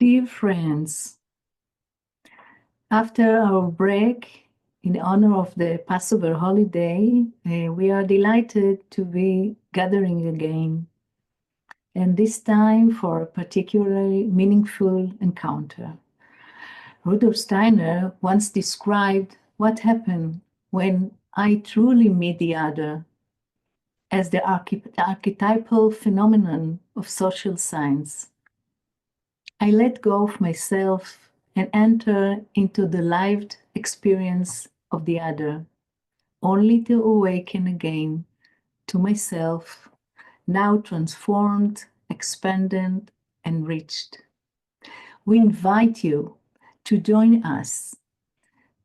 Dear friends, after our break, in honor of the Passover holiday, we are delighted to be gathering again, and this time for a particularly meaningful encounter. Rudolf Steiner once described what happened when I truly meet the other as the archetypal phenomenon of social science. I let go of myself and enter into the lived experience of the other, only to awaken again to myself, now transformed, expanded, enriched. We invite you to join us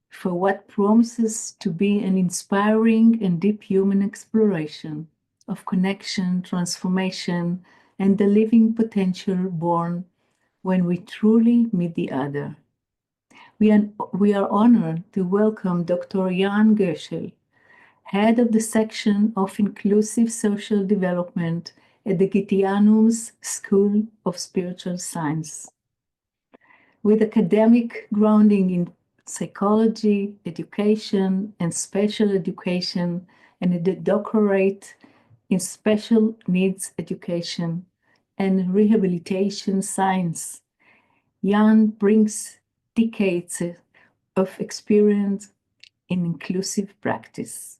for what promises to be an inspiring and deep human exploration of connection, transformation, and the living potential born when we truly meet the other. We are honored to welcome Dr. Jan Göschel, head of the section of Inclusive Social Development at the Gitianum's School of Spiritual Science. With academic grounding in psychology, education, and special education, and a doctorate in special needs education and rehabilitation science, Jan brings decades of experience in inclusive practice.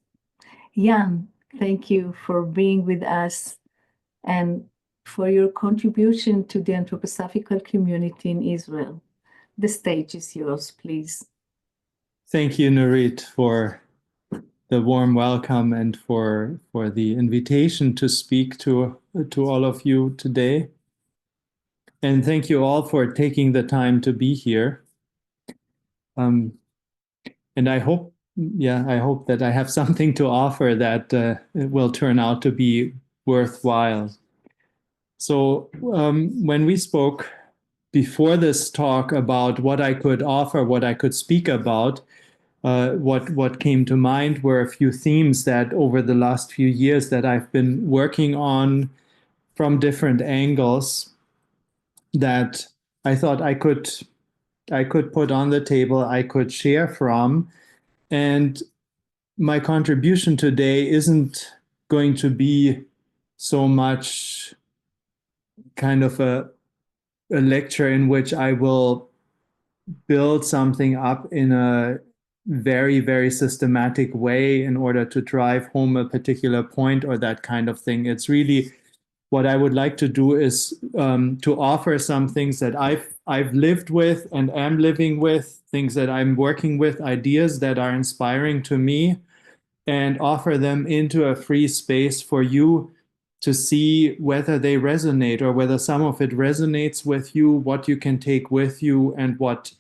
Jan, thank you for being with us and for your contribution to the anthroposophical community in Israel. The stage is yours, please. Thank you, Nurit, for the warm welcome and for the invitation to speak to all of you today. And thank you all for taking the time to be here. And I hope that I have something to offer that will turn out to be worthwhile. So when we spoke before this talk about what I could offer, what I could speak about, what came to mind were a few themes that over the last few years that I've been working on from different angles that I thought I could put on the table, I could share from. And my contribution today isn't going to be so much kind of a lecture in which I will build something up in a very, very systematic way in order to drive home a particular point or that kind of thing. It's really what I would like to do is to offer some things that I've lived with and am living with, things that I'm working with, ideas that are inspiring to me, and offer them into a free space for you to see whether they resonate or whether some of it resonates with you, what you can take with you, and what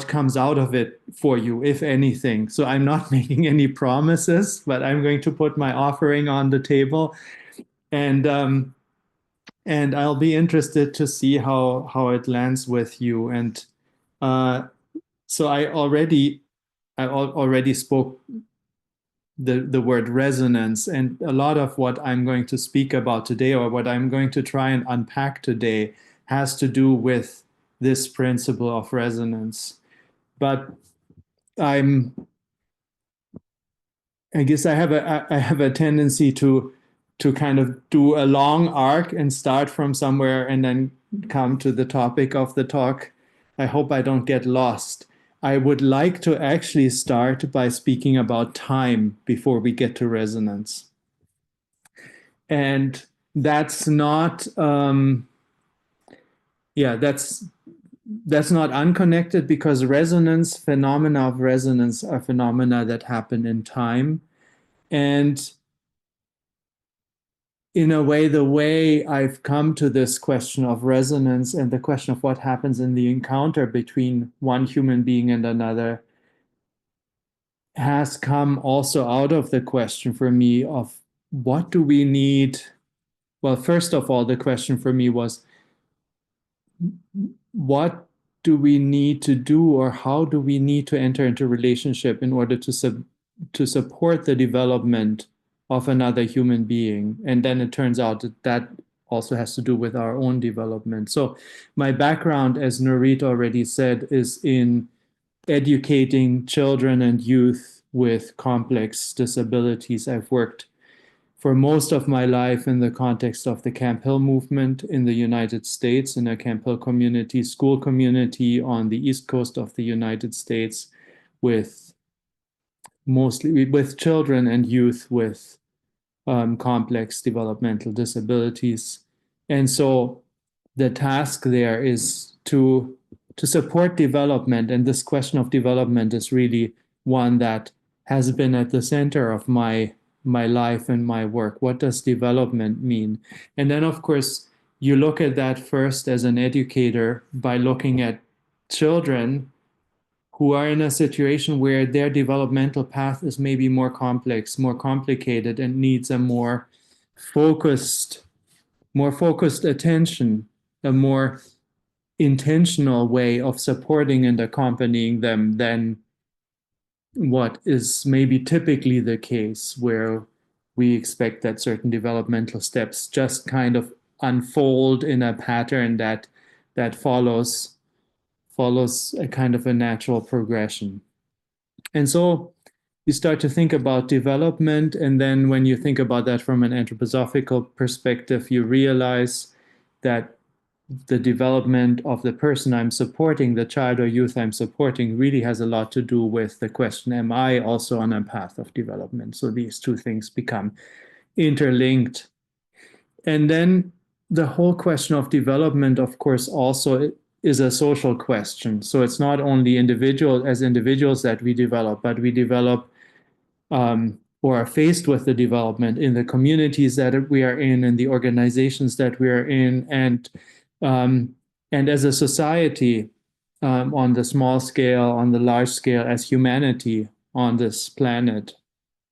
comes out of it for you, if anything. So I'm not making any promises, but I'm going to put my offering on the table, and I'll be interested to see how it lands with you. And so I already spoke the word resonance, and a lot of what I'm going to speak about today, or what I'm going to try and unpack today, has to do with this principle of resonance. But I guess I have a tendency to kind of do a long arc and start from somewhere and then come to the topic of the talk. I hope I don't get lost. I would like to actually start by speaking about time before we get to resonance. And that's not, that's not unconnected, because phenomena of resonance are phenomena that happen in time. And in a way, the way I've come to this question of resonance and the question of what happens in the encounter between one human being and another has come also out of the question for me of what do we need? Well, first of all, the question for me was, what do we need to do, or how do we need to enter into relationship in order to support the development of another human being? And then it turns out that also has to do with our own development. So my background, as Nurit already said, is in educating children and youth with complex disabilities. I've worked for most of my life in the context of the Camphill Movement in the United States, in a Camphill community, school community on the East Coast of the United States, with mostly with children and youth with complex developmental disabilities. And so the task there is to support development. And this question of development is really one that has been at the center of my life and my work. What does development mean? And then, of course, you look at that first as an educator by looking at children who are in a situation where their developmental path is maybe more complex, more complicated, and needs a more focused attention, a more intentional way of supporting and accompanying them than what is maybe typically the case, where we expect that certain developmental steps just kind of unfold in a pattern that follows a kind of a natural progression. And so you start to think about development, and then when you think about that from an anthroposophical perspective, you realize that the development of the person I'm supporting, the child or youth I'm supporting, really has a lot to do with the question, am I also on a path of development? So these two things become interlinked. And then the whole question of development, of course, also is a social question. So it's not only individuals that we develop, but we develop or are faced with the development in the communities that we are in the organizations that we are in, and as a society, on the small scale, on the large scale, as humanity on this planet,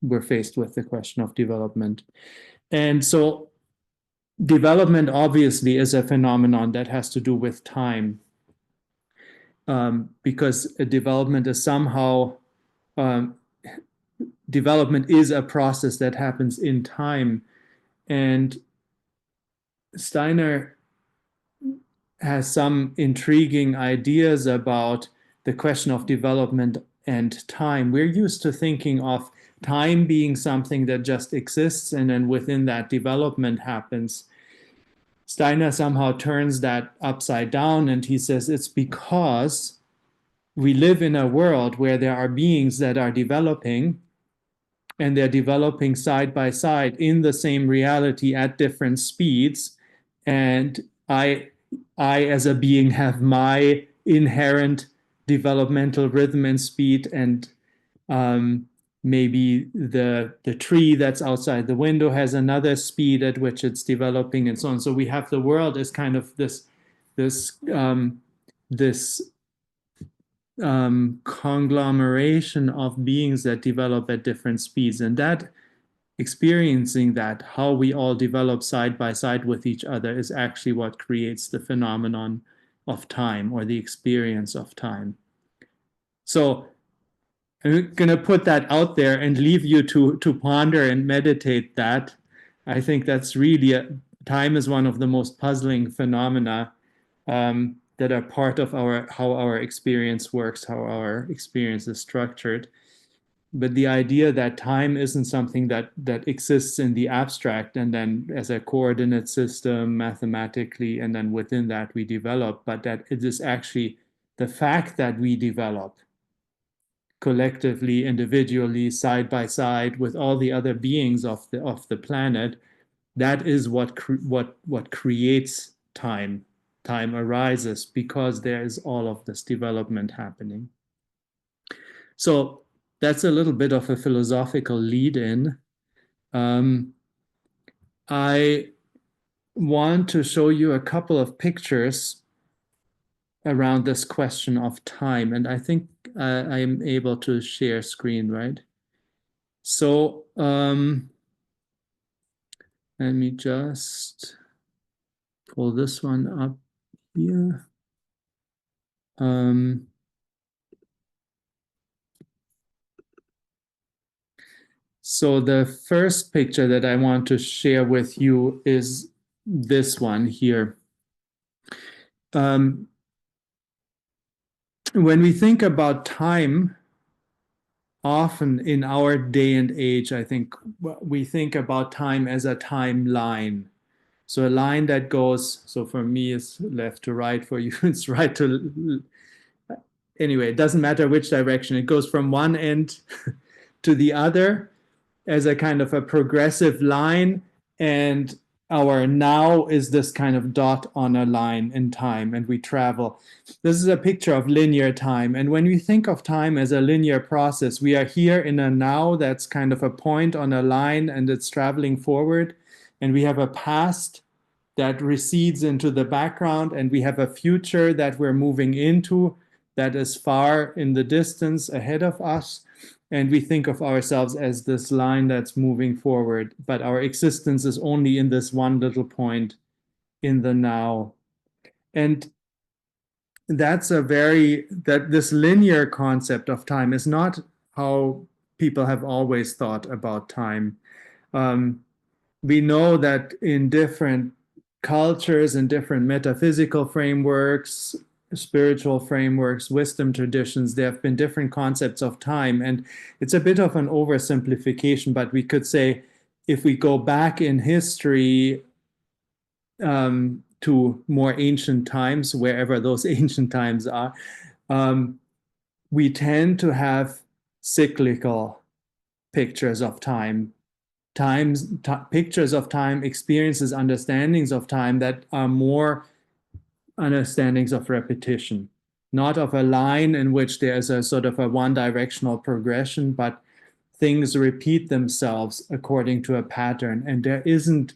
we're faced with the question of development. And so development obviously is a phenomenon that has to do with time, because a development is somehow, development is a process that happens in time. And Shteiner has some intriguing ideas about the question of development and time. We're used to thinking of time being something that just exists, and then within that development happens. Shteiner somehow turns that upside down, and he says it's because we live in a world where there are beings that are developing, and they're developing side by side in the same reality at different speeds. And I as a being have my inherent developmental rhythm and speed, and maybe the tree that's outside the window has another speed at which it's developing, and so on. So we have the world as kind of this conglomeration of beings that develop at different speeds, and that experiencing that, how we all develop side by side with each other, is actually what creates the phenomenon of time, or the experience of time. So I'm going to put that out there and leave you to ponder and meditate that. I think that's really, time is one of the most puzzling phenomena that are part of how our experience works, how our experience is structured. But the idea that time isn't something that exists in the abstract and then as a coordinate system mathematically, and then within that we develop, but that it is actually the fact that we develop collectively, individually, side by side with all the other beings of the planet, that is what creates time. Time arises because there is all of this development happening. So that's a little bit of a philosophical lead-in. I want to show you a couple of pictures around this question of time, and I think I am able to share screen, right? So let me just pull this one up here. So the first picture that I want to share with you is this one here. When we think about time, often in our day and age, I think we think about time as a timeline. So a line that goes, so for me it's left to right, for you it's right to, anyway, it doesn't matter which direction. It goes from one end to the other as a kind of a progressive line, and our now is this kind of dot on a line in time, and we travel. This is a picture of linear time, and when we think of time as a linear process, we are here in a now that's kind of a point on a line, and it's traveling forward, and we have a past that recedes into the background, and we have a future that we're moving into that is far in the distance ahead of us. And we think of ourselves as this line that's moving forward, but our existence is only in this one little point in the now. And that's this linear concept of time is not how people have always thought about time. We know that in different cultures and different metaphysical frameworks, spiritual frameworks, wisdom traditions, there have been different concepts of time. And it's a bit of an oversimplification, but we could say if we go back in history to more ancient times, wherever those ancient times are, we tend to have cyclical pictures of time. Pictures of time, experiences, understandings of time that are more understandings of repetition, not of a line in which there's a sort of a one-directional progression, but things repeat themselves according to a pattern. And there isn't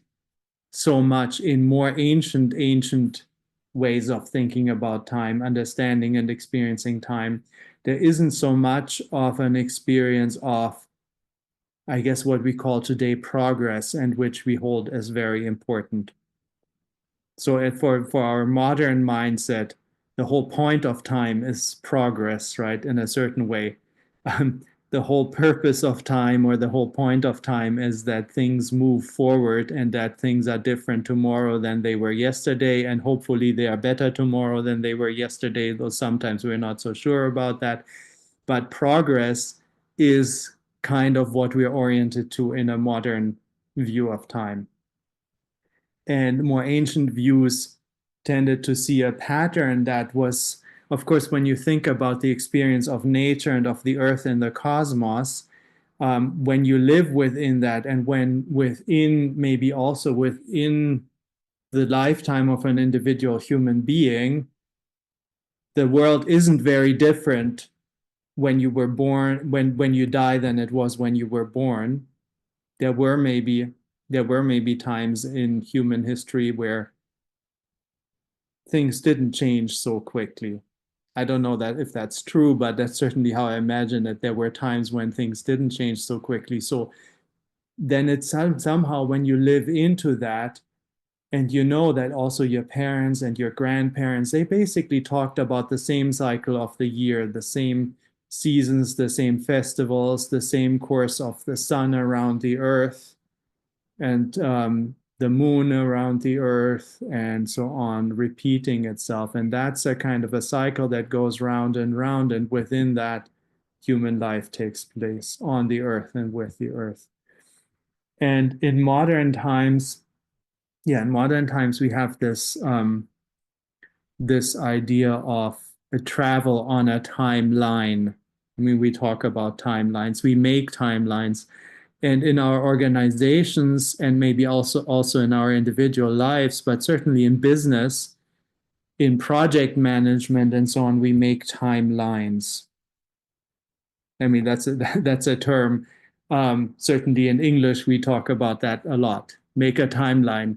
so much in more ancient ways of thinking about time, understanding and experiencing time. There isn't so much of an experience of, I guess, what we call today progress, and which we hold as very important. So for our modern mindset, the whole point of time is progress, right, in a certain way. The whole purpose of time, or the whole point of time, is that things move forward and that things are different tomorrow than they were yesterday, and hopefully they are better tomorrow than they were yesterday, though sometimes we're not so sure about that. But progress is kind of what we're oriented to in a modern view of time. And more ancient views tended to see a pattern that was, of course, when you think about the experience of nature and of the earth and the cosmos, when you live within that, and when within, maybe also within the lifetime of an individual human being, the world isn't very different when you were born, when you die, than it was when you were born. There were maybe times in human history where things didn't change so quickly. I don't know that if that's true, but that's certainly how I imagine it. There were times when things didn't change so quickly. So then it's somehow, when you live into that, and you know that also your parents and your grandparents, they basically talked about the same cycle of the year, the same seasons, the same festivals, the same course of the sun around the earth, and the moon around the earth, and so on, repeating itself. And that's a kind of a cycle that goes round and round, and within that, human life takes place on the earth and with the earth. And in modern times, we have this this idea of a travel on a timeline. I mean, we talk about timelines, we make timelines. And in our organizations, and maybe also in our individual lives, but certainly in business, in project management and so on, we make timelines. I mean, that's a term. Certainly in English, we talk about that a lot. Make a timeline.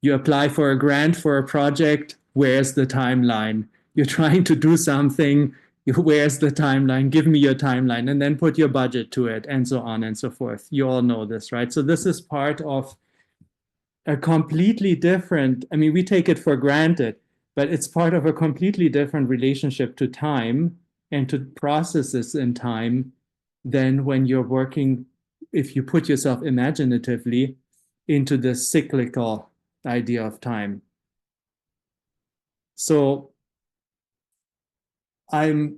You apply for a grant for a project. Where's the timeline? You're trying to do something. Where's the timeline? Give me your timeline, and then put your budget to it, and so on and so forth. You all know this, right? So this is part of a completely different, I mean, we take it for granted, but it's part of a completely different relationship to time and to processes in time than when you're working, if you put yourself imaginatively into the cyclical idea of time. So I'm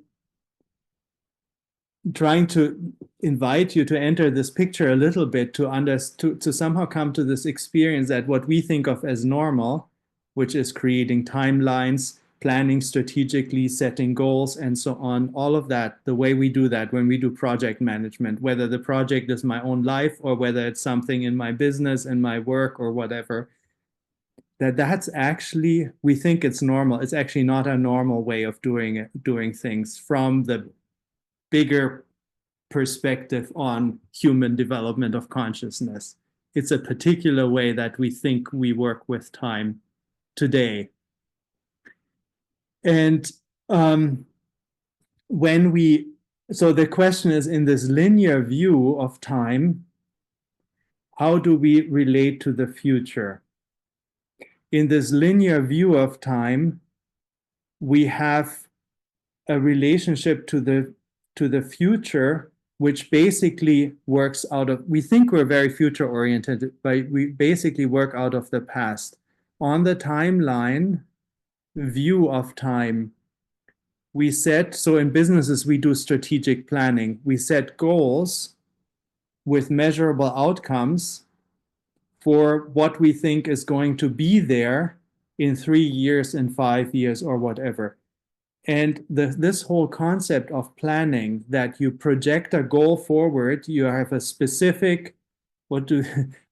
trying to invite you to enter this picture a little bit to somehow come to this experience that what we think of as normal, which is creating timelines, planning strategically, setting goals, and so on, all of that, the way we do that when we do project management, whether the project is my own life or whether it's something in my business and my work or whatever, that's actually, we think it's normal. It's actually not a normal way of doing things from the bigger perspective on human development of consciousness. It's a particular way that we think we work with time today. And so the question is, in this linear view of time, how do we relate to the future? In this linear view of time, we have a relationship to the future, which basically works out of, we think we're very future oriented, but we basically work out of the past. On the timeline view of time, we set, so in businesses, we do strategic planning. We set goals with measurable outcomes for what we think is going to be there in 3 years, in 5 years, or whatever. And this whole concept of planning, that you project a goal forward, you have a specific,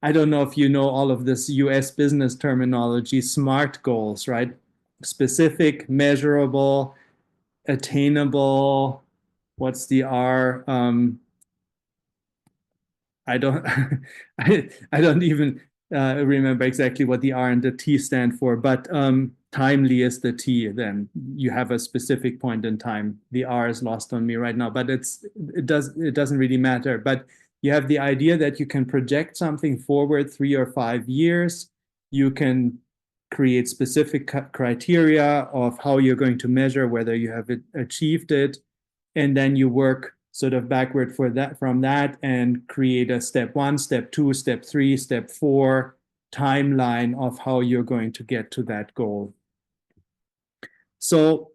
I don't know if you know all of this US business terminology, SMART goals, right? Specific, measurable, attainable, what's the R? I don't even remember exactly what the R and the T stand for, but timely is the T. Then you have a specific point in time. The R is lost on me right now, but it doesn't really matter. But you have the idea that you can project something forward 3 or 5 years. You can create specific criteria of how you're going to measure whether you have achieved it, and then you work sort of backward from that and create a step 1, step 2, step 3, step 4 timeline of how you're going to get to that goal. So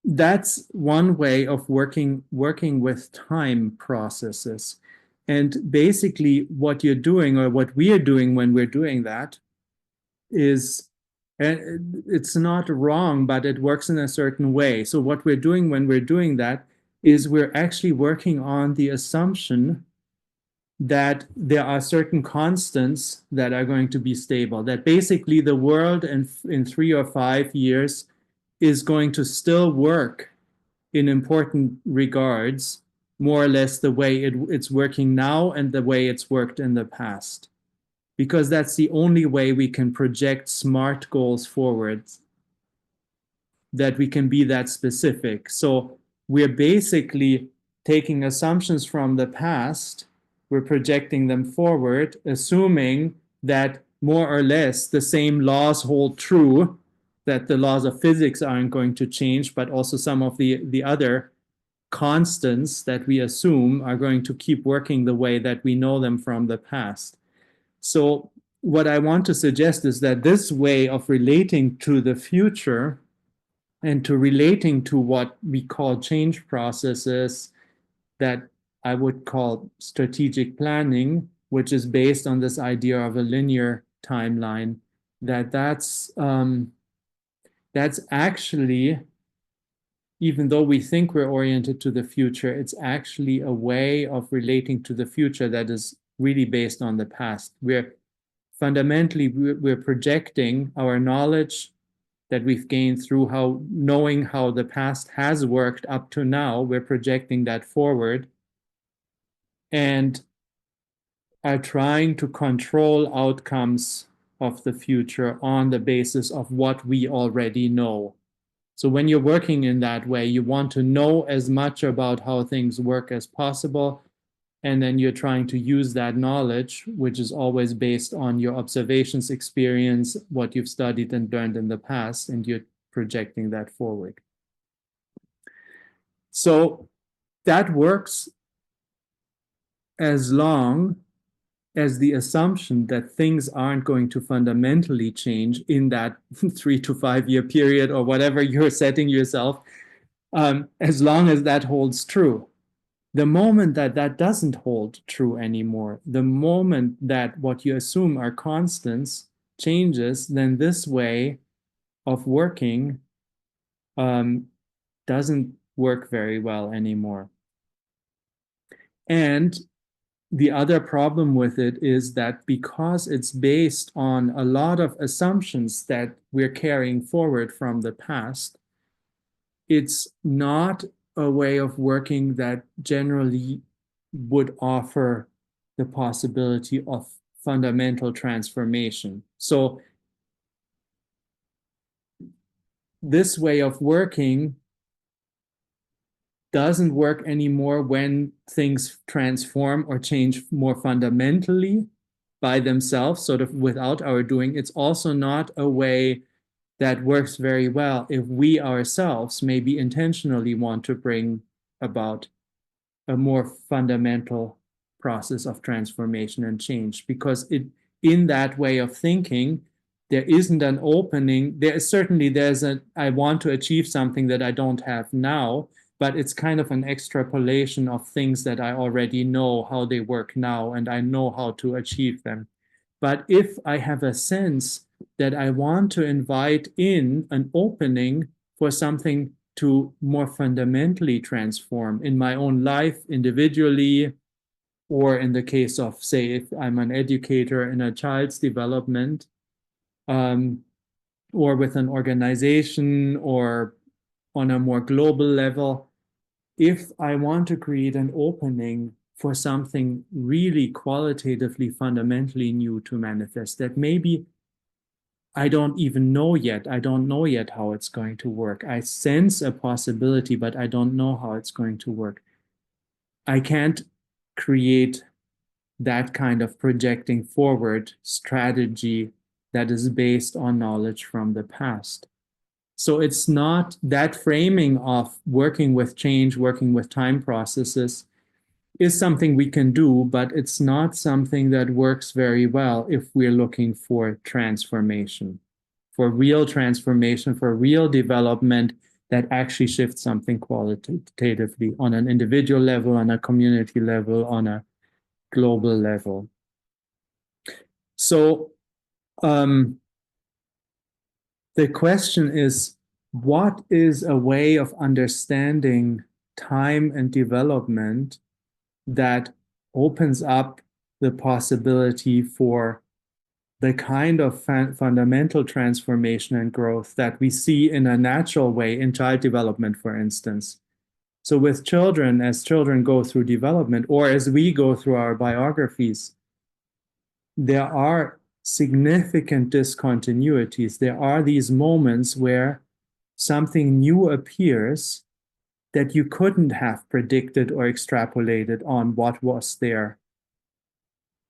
that's one way of working with time processes. And basically what you're doing, or what we are doing when we're doing that, is, and it's not wrong, but it works in a certain way. So what we're doing when we're doing that is we're actually working on the assumption that there are certain constants that are going to be stable, that basically the world in 3 or 5 years is going to still work in important regards, more or less the way it's working now and the way it's worked in the past. Because that's the only way we can project SMART goals forward, that we can be that specific. So we're basically taking assumptions from the past, we're projecting them forward, assuming that more or less the same laws hold true, that the laws of physics aren't going to change, but also some of the other constants that we assume are going to keep working the way that we know them from the past. So what I want to suggest is that this way of relating to the future and to relating to what we call change processes, that I would call strategic planning, which is based on this idea of a linear timeline, that's actually, even though we think we're oriented to the future, it's actually a way of relating to the future that is really based on the past. We're projecting our knowledge that we've gained through knowing how the past has worked up to now. We're projecting that forward and are trying to control outcomes of the future on the basis of what we already know. So when you're working in that way, you want to know as much about how things work as possible, and then you're trying to use that knowledge, which is always based on your observations, experience, what you've studied and learned in the past, and you're projecting that forward. So that works as long as the assumption that things aren't going to fundamentally change in that 3 to 5 year period or whatever you're setting yourself, as long as that holds true. The moment that that doesn't hold true anymore, the moment that what you assume are constants changes, then this way of working doesn't work very well anymore. And the other problem with it is that because it's based on a lot of assumptions that we're carrying forward from the past, it's not a way of working that generally would offer the possibility of fundamental transformation. So this way of working doesn't work anymore when things transform or change more fundamentally by themselves, sort of without our doing. It's also not a way that works very well if we ourselves maybe intentionally want to bring about a more fundamental process of transformation and change, because in that way of thinking, there isn't an opening. There's I want to achieve something that I don't have now, but it's kind of an extrapolation of things that I already know how they work now, and I know how to achieve them. But if I have a sense that I want to invite in an opening for something to more fundamentally transform in my own life individually, or in the case of, say, if I'm an educator in a child's development, or with an organization, or on a more global level, if I want to create an opening for something really qualitatively, fundamentally new to manifest, that maybe I don't even know yet. I don't know yet how it's going to work. I sense a possibility, but I don't know how it's going to work. I can't create that kind of projecting forward strategy that is based on knowledge from the past. So it's not that framing of working with change, working with time processes is something we can do, but it's not something that works very well if we're looking for transformation, for real development that actually shifts something qualitatively on an individual level, on a community level, on a global level. So the question is, what is a way of understanding time and development that opens up the possibility for the kind of fundamental transformation and growth that we see in a natural way in child development, for instance? So with children, as children go through development, or as we go through our biographies, there are significant discontinuities. There are these moments where something new appears that you couldn't have predicted or extrapolated on what was there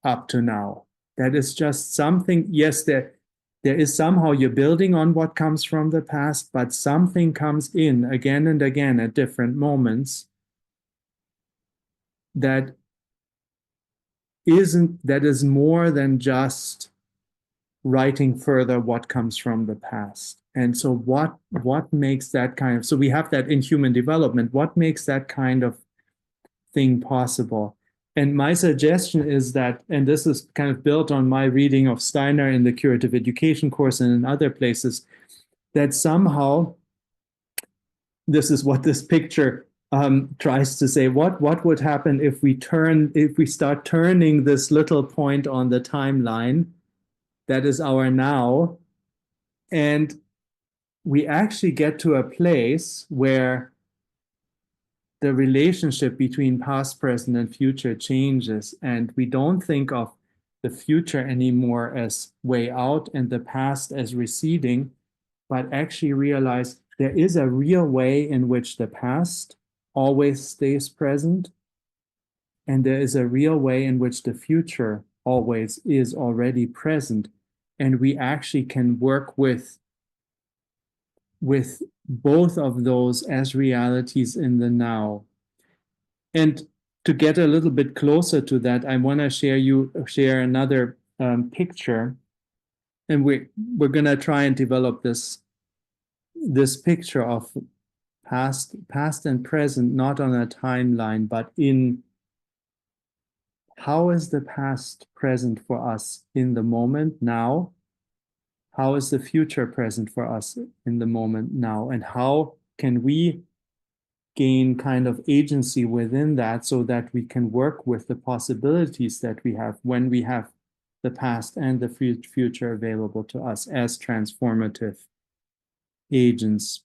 up to now. That is just something, yes, there is somehow you're building on what comes from the past, but something comes in again and again at different moments that is more than just writing further what comes from the past. And so what makes that kind of, so we have that in human development, what makes that kind of thing possible? And my suggestion is that, and this is kind of built on my reading of Shteiner in the curative education course and in other places, that somehow, this is what this picture tries to say, what would happen if we start turning this little point on the timeline that is our now, and we actually get to a place where the relationship between past, present, and future changes, and we don't think of the future anymore as way out and the past as receding, but actually realize there is a real way in which the past always stays present, and there is a real way in which the future always is already present, and we actually can work with both of those as realities in the now. And to get a little bit closer to that, I want to share another picture, and we're gonna try and develop this picture of past and present, not on a timeline, but in how is the past present for us in the moment now? How is the future present for us in the moment now? And how can we gain kind of agency within that so that we can work with the possibilities that we have when we have the past and the future available to us as transformative agents.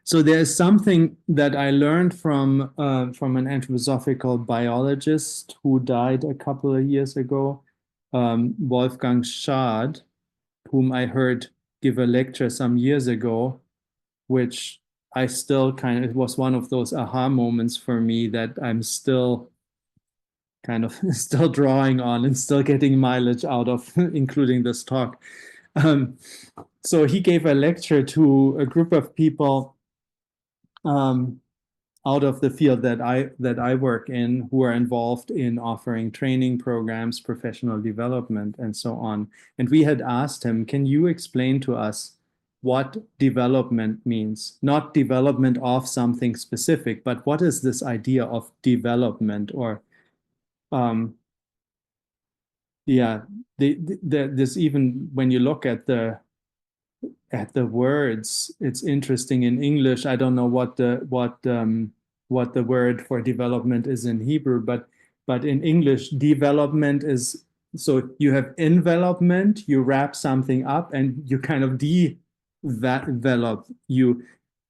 So there's something that I learned from an anthroposophical biologist who died a couple of years ago, Wolfgang Schad, whom I heard give a lecture some years ago, which I still it was one of those aha moments for me that I'm still kind of still drawing on and still getting mileage out of, including this talk. So he gave a lecture to a group of people out of the field that I work in, who are involved in offering training programs, professional development, and so on. And we had asked him, can you explain to us what development means? Not development of something specific, but what is this idea of development? Or this, even when you look at the words, it's interesting in English. I don't know what the word for development is in Hebrew, but in English, development is, so you have envelopment, you wrap something up, and you kind of develop,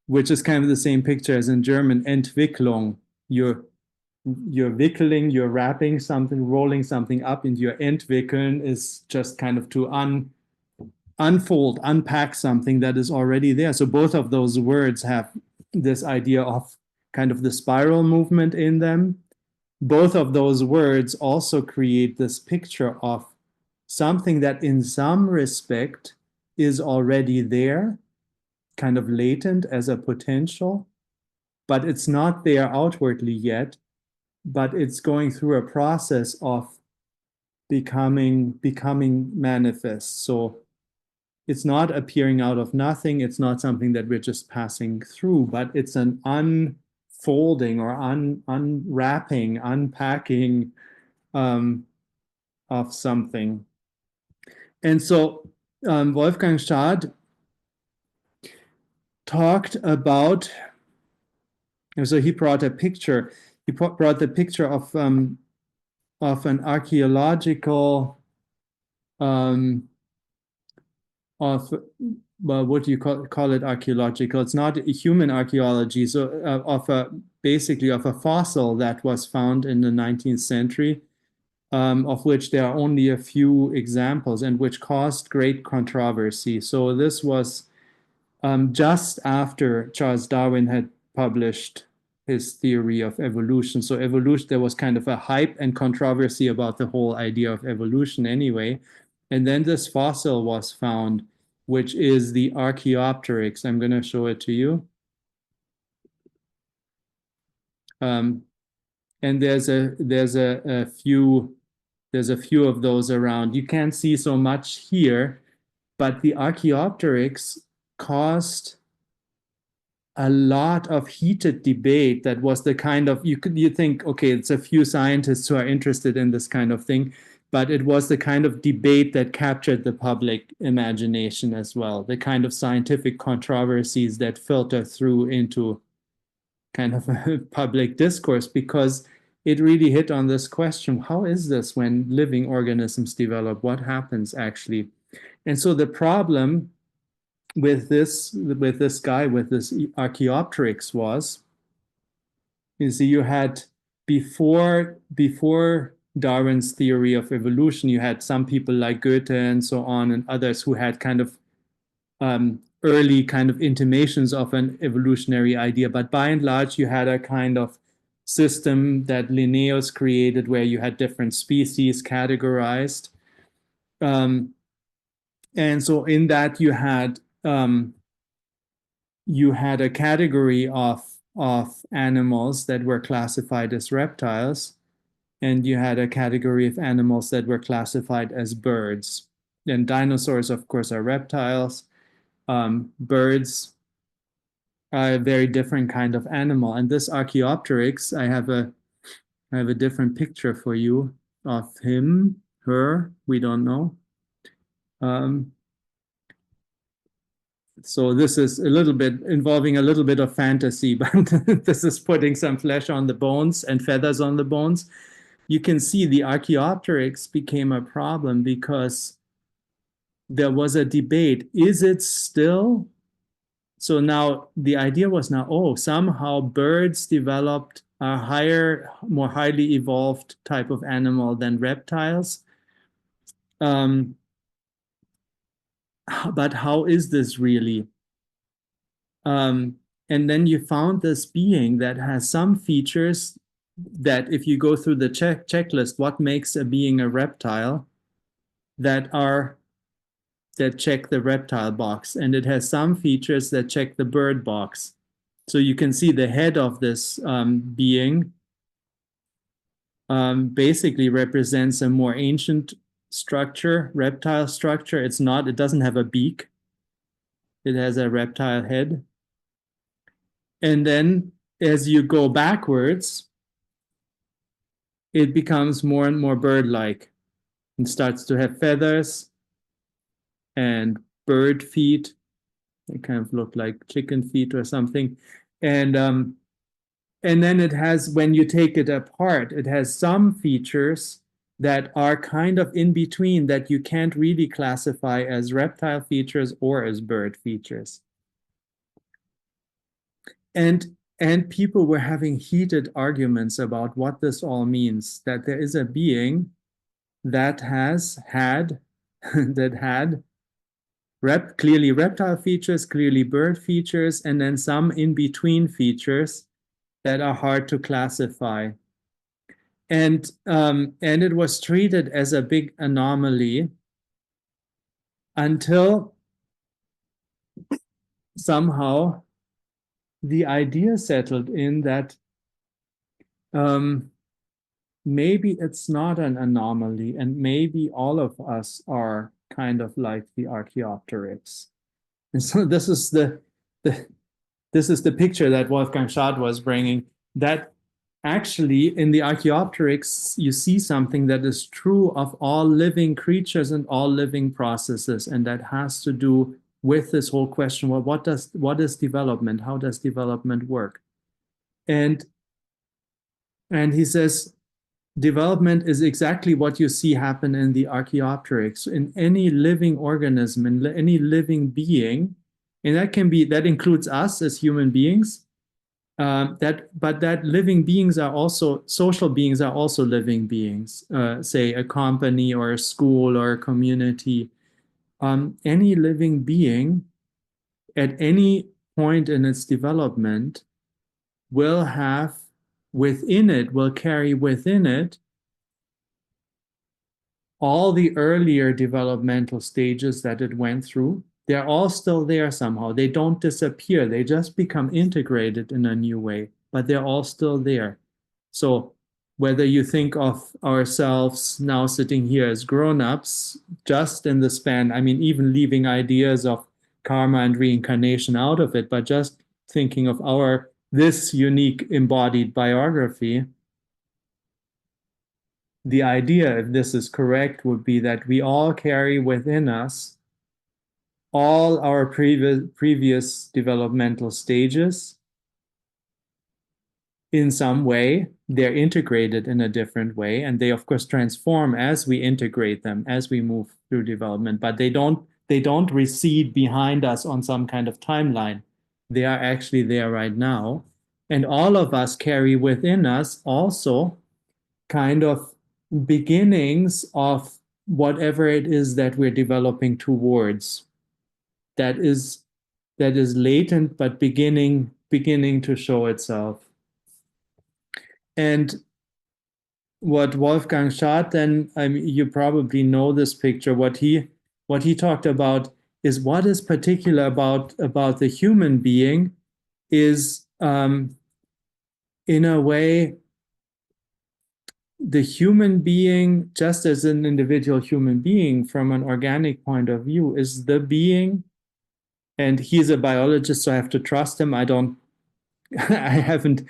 which is kind of the same picture as in German, Entwicklung. You're wickling, you're wrapping something, rolling something up, and your entwickeln is just kind of to unfold, unpack something that is already there. So both of those words have this idea of kind of the spiral movement in them. Both of those words also create this picture of something that in some respect is already there, kind of latent as a potential, but it's not there outwardly yet, but it's going through a process of becoming manifest. So it's not appearing out of nothing. It's not something that we're just passing through, but it's an unfolding or unwrapping, unpacking of something. And so Wolfgang Schad talked about, so he brought a picture. He brought the picture of an archaeological what do you call it? Archaeological. It's not a human archaeology. So basically of a fossil that was found in the 19th century, of which there are only a few examples, and which caused great controversy. So this was just after Charles Darwin had published his theory of evolution. So evolution, there was kind of a hype and controversy about the whole idea of evolution anyway. And then this fossil was found, which is the Archaeopteryx. I'm going to show it to you. And there's a few of those around. You can't see so much here, but the Archaeopteryx caused a lot of heated debate. That was the kind of, you think, okay, it's a few scientists who are interested in this kind of thing, but it was the kind of debate that captured the public imagination as well, the kind of scientific controversies that filter through into kind of a public discourse, because it really hit on this question, how is this when living organisms develop? What happens actually? And so the problem with this Archaeopteryx was, you see, you had before Darwin's theory of evolution, you had some people like Goethe and so on, and others who had kind of early kind of intimations of an evolutionary idea. But by and large, you had a kind of system that Linnaeus created where you had different species categorized. And so in that you had a category of of animals that were classified as reptiles, and you had a category of animals that were classified as birds. And dinosaurs, of course, are reptiles. Birds are a very different kind of animal. And this Archaeopteryx, I have a different picture for you of him, her, we don't know. So this is a little bit involving a little bit of fantasy, but this is putting some flesh on the bones and feathers on the bones. You can see the Archaeopteryx became a problem because there was a debate. Is it still? So now the idea was now, oh, somehow birds developed a higher, more highly evolved type of animal than reptiles. But how is this really? And then you found this being that has some features that if you go through the checklist, what makes a being a reptile, that check the reptile box, and it has some features that check the bird box. So you can see the head of this being basically represents a more ancient structure, reptile structure. It doesn't have a beak. It has a reptile head. And then as you go backwards, it becomes more and more bird-like and starts to have feathers and bird feet. They kind of look like chicken feet or something. And then it has, when you take it apart, it has some features that are kind of in between that you can't really classify as reptile features or as bird features. And people were having heated arguments about what this all means, that there is a being that had clearly reptile features, clearly bird features, and then some in-between features that are hard to classify. And it was treated as a big anomaly until somehow the idea settled in that maybe it's not an anomaly, and maybe all of us are kind of like the Archaeopteryx. And so this is the picture that Wolfgang Schad was bringing, that actually in the Archaeopteryx you see something that is true of all living creatures and all living processes, and that has to do with this whole question, well, what is development? How does development work? And he says, development is exactly what you see happen in the Archaeopteryx. In any living organism, in any living being, and that includes us as human beings, but that living beings are also, social beings are also living beings, say a company or a school or a community. Any living being at any point in its development will have within it, will carry within it all the earlier developmental stages that it went through. They're all still there somehow. They don't disappear. They just become integrated in a new way, but they're all still there. So whether you think of ourselves now sitting here as grown-ups, just in the span, I mean, even leaving ideas of karma and reincarnation out of it, but just thinking of this unique embodied biography, the idea, if this is correct, would be that we all carry within us all our previous developmental stages in some way. They're integrated in a different way, and they of course transform as we integrate them, as we move through development, but they don't recede behind us on some kind of timeline. They are actually there right now. And all of us carry within us also kind of beginnings of whatever it is that we're developing towards. That is latent, but beginning to show itself. And what Wolfgang Schad then, I mean, you probably know this picture, what he talked about is what is particular about the human being is in a way, the human being, just as an individual human being from an organic point of view, is the being. And he's a biologist, so I have to trust him. I haven't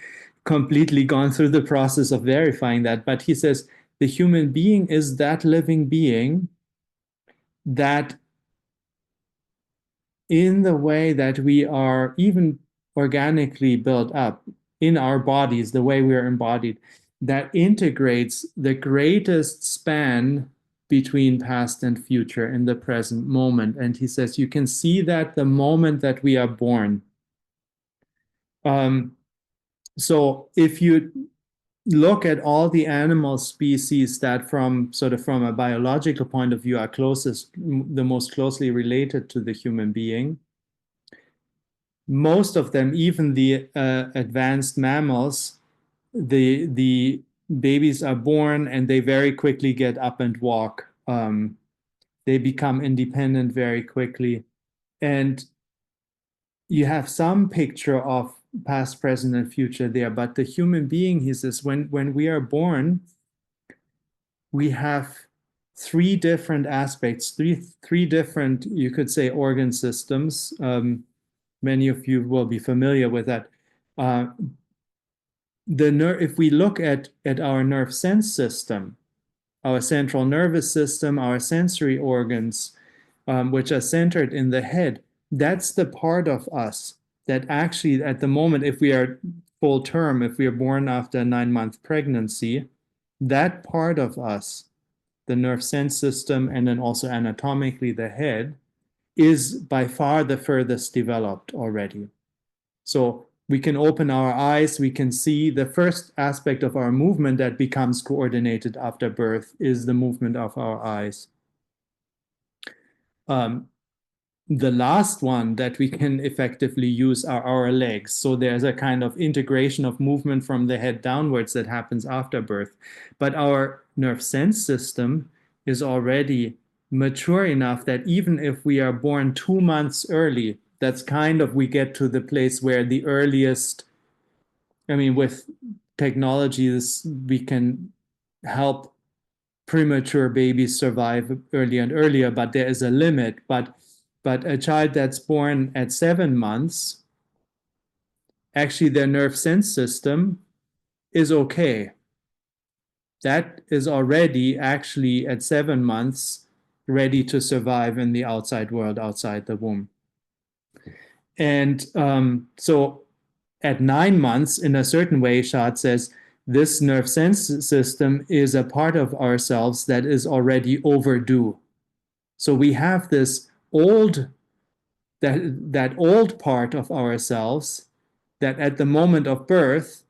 completely gone through the process of verifying that, but he says the human being is that living being that, in the way that we are even organically built up in our bodies, the way we are embodied, that integrates the greatest span between past and future in the present moment. And he says you can see that the moment that we are born. So if you look at all the animal species that from a biological point of view are the most closely related to the human being, most of them, even the advanced mammals, the babies are born and they very quickly get up and walk. They become independent very quickly. And you have some picture of past, present, and future there. But the human being, he says, when we are born, we have three different aspects, three different, you could say, organ systems. Many of you will be familiar with that. If we look at our nerve sense system, our central nervous system, our sensory organs, which are centered in the head, that's the part of us that actually, at the moment, if we are full term, if we are born after a 9-month pregnancy, that part of us, the nerve sense system, and then also anatomically the head, is by far the furthest developed already. So we can open our eyes, we can see the first aspect of our movement that becomes coordinated after birth is the movement of our eyes. The last one that we can effectively use are our legs. So there's a kind of integration of movement from the head downwards that happens after birth. But our nerve sense system is already mature enough that even if we are born 2 months early, that's kind of, we get to the place where the earliest, I mean, with technologies, we can help premature babies survive earlier and earlier, but there is a limit. But a child that's born at 7 months, actually their nerve sense system is okay. That is already actually at 7 months ready to survive in the outside world, outside the womb. And so at 9 months, in a certain way, Shad says, this nerve sense system is a part of ourselves that is already overdue. So we have this old, that old part of ourselves that at the moment of birth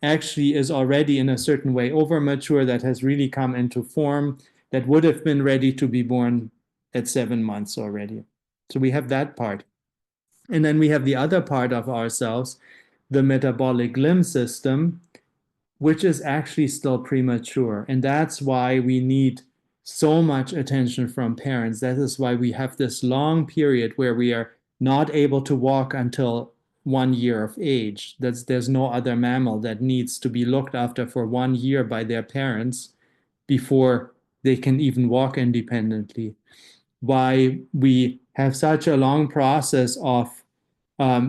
actually is already in a certain way over mature, that has really come into form, that would have been ready to be born at 7 months already. So we have that part. And then we have the other part of ourselves, the metabolic limb system, which is actually still premature. And that's why we need so much attention from parents. That is why we have this long period where we are not able to walk until 1 year of age. There's no other mammal that needs to be looked after for 1 year by their parents before they can even walk independently. Why we have such a long process of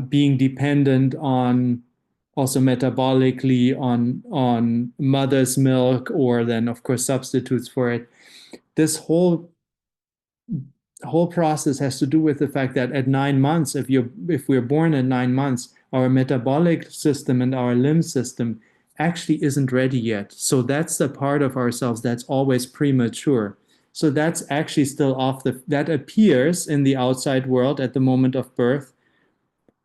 being dependent on, also metabolically, on mother's milk, or then of course substitutes for it. This whole process has to do with the fact that at 9 months, if we're born at 9 months, our metabolic system and our limb system actually isn't ready yet. So that's the part of ourselves that's always premature. So that's actually still that appears in the outside world at the moment of birth,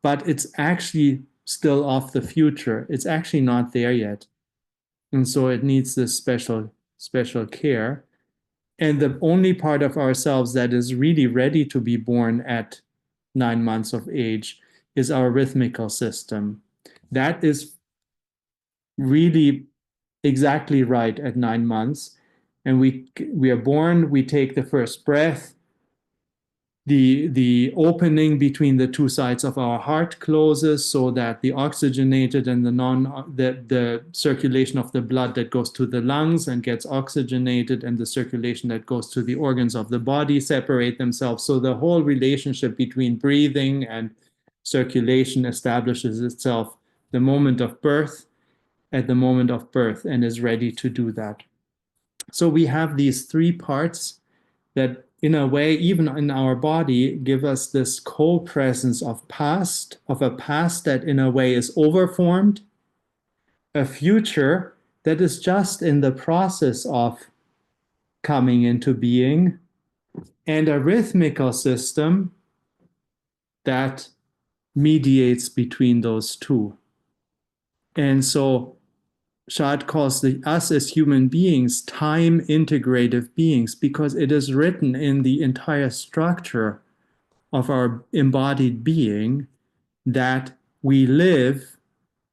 but it's actually still off the future. It's actually not there yet. And so it needs this special care. And the only part of ourselves that is really ready to be born at 9 months of age is our rhythmical system. That is really exactly right at 9 months. And we are born, we take the first breath, the opening between the two sides of our heart closes so that the oxygenated and the circulation of the blood that goes to the lungs and gets oxygenated and the circulation that goes to the organs of the body separate themselves. So the whole relationship between breathing and circulation establishes itself the moment of birth, at the moment of birth, and is ready to do that. So we have these three parts that in a way, even in our body, give us this co-presence of a past that in a way is overformed, a future that is just in the process of coming into being, and a rhythmical system that mediates between those two. And so Shad calls us as human beings time integrative beings because it is written in the entire structure of our embodied being that we live,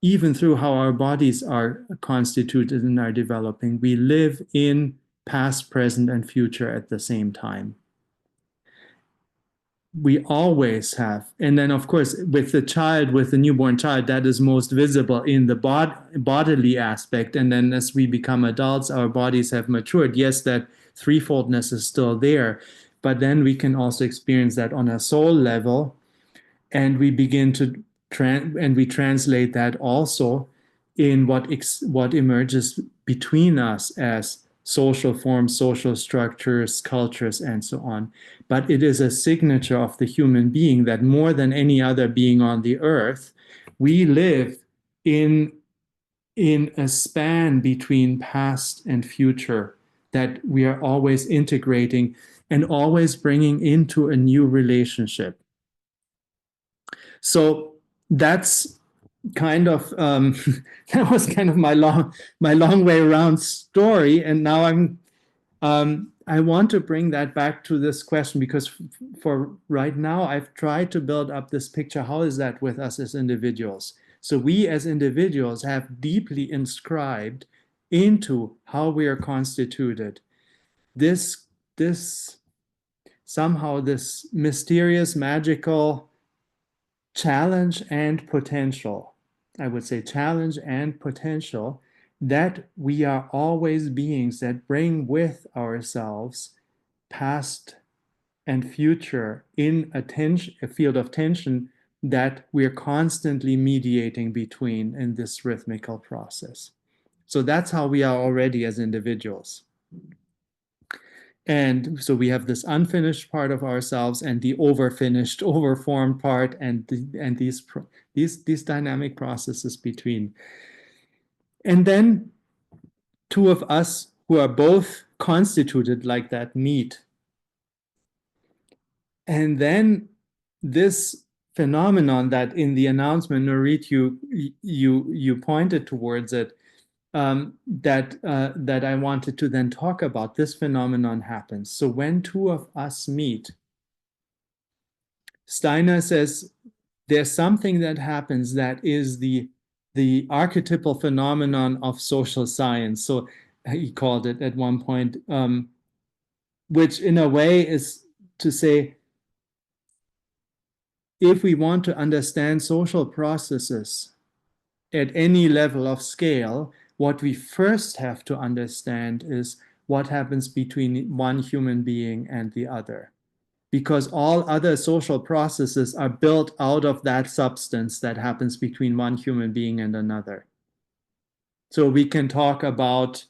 even through how our bodies are constituted and are developing, we live in past, present, and future at the same time. We always have. And then, of course, with the newborn child, that is most visible in the bodily aspect. And then as we become adults, our bodies have matured. Yes, that threefoldness is still there, but then we can also experience that on a soul level. And we begin to translate that also in what emerges between us as social forms, social structures, cultures, and so on. But it is a signature of the human being that more than any other being on the earth, we live in a span between past and future that we are always integrating and always bringing into a new relationship. So that's kind of that was kind of my long way around story, and now I want to bring that back to this question because for right now I've tried to build up this picture. How is that with us as individuals? So we as individuals have deeply inscribed into how we are constituted this somehow this mysterious, magical challenge and potential. I would say challenge and potential that we are always beings that bring with ourselves past and future in a field of tension that we're constantly mediating between in this rhythmical process. So that's how we are already as individuals. And so we have this unfinished part of ourselves and the overfinished, overformed part, and these dynamic processes between. And then two of us who are both constituted like that meet. And then this phenomenon that in the announcement, Nurit, you pointed towards it, that I wanted to then talk about. This phenomenon happens. So when two of us meet, Shteiner says there's something that happens that is the archetypal phenomenon of social science. So he called it at one point, which in a way is to say, if we want to understand social processes at any level of scale, what we first have to understand is what happens between one human being and the other. Because all other social processes are built out of that substance that happens between one human being and another. So we can talk about,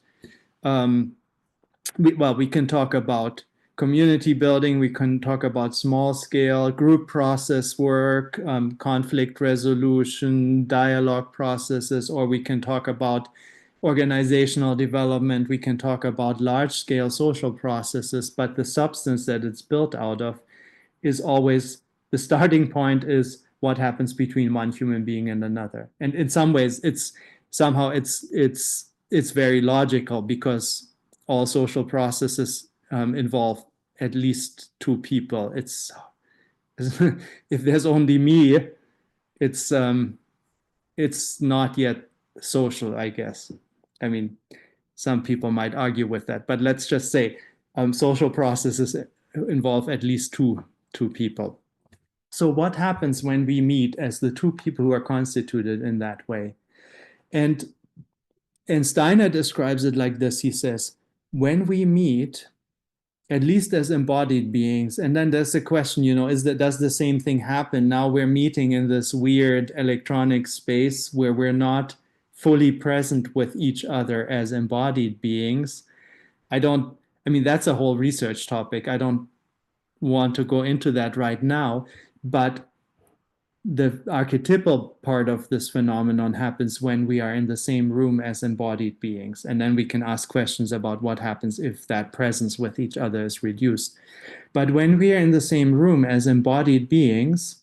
we can talk about community building, we can talk about small scale group process work, conflict resolution, dialogue processes, or we can talk about organizational development, we can talk about large scale social processes, but the substance that it's built out of is always, the starting point is what happens between one human being and another. And in some ways, it's somehow it's very logical because all social processes involve at least two people. It's if there's only me, it's not yet social, I guess. I mean, some people might argue with that, but let's just say social processes involve at least two two people. So what happens when we meet as the two people who are constituted in that way? And Steiner describes it like this. He says, when we meet, at least as embodied beings, and then there's the question, does the same thing happen? Now we're meeting in this weird electronic space where we're not fully present with each other as embodied beings. That's a whole research topic. I don't want to go into that right now, but the archetypal part of this phenomenon happens when we are in the same room as embodied beings. And then we can ask questions about what happens if that presence with each other is reduced. But when we are in the same room as embodied beings,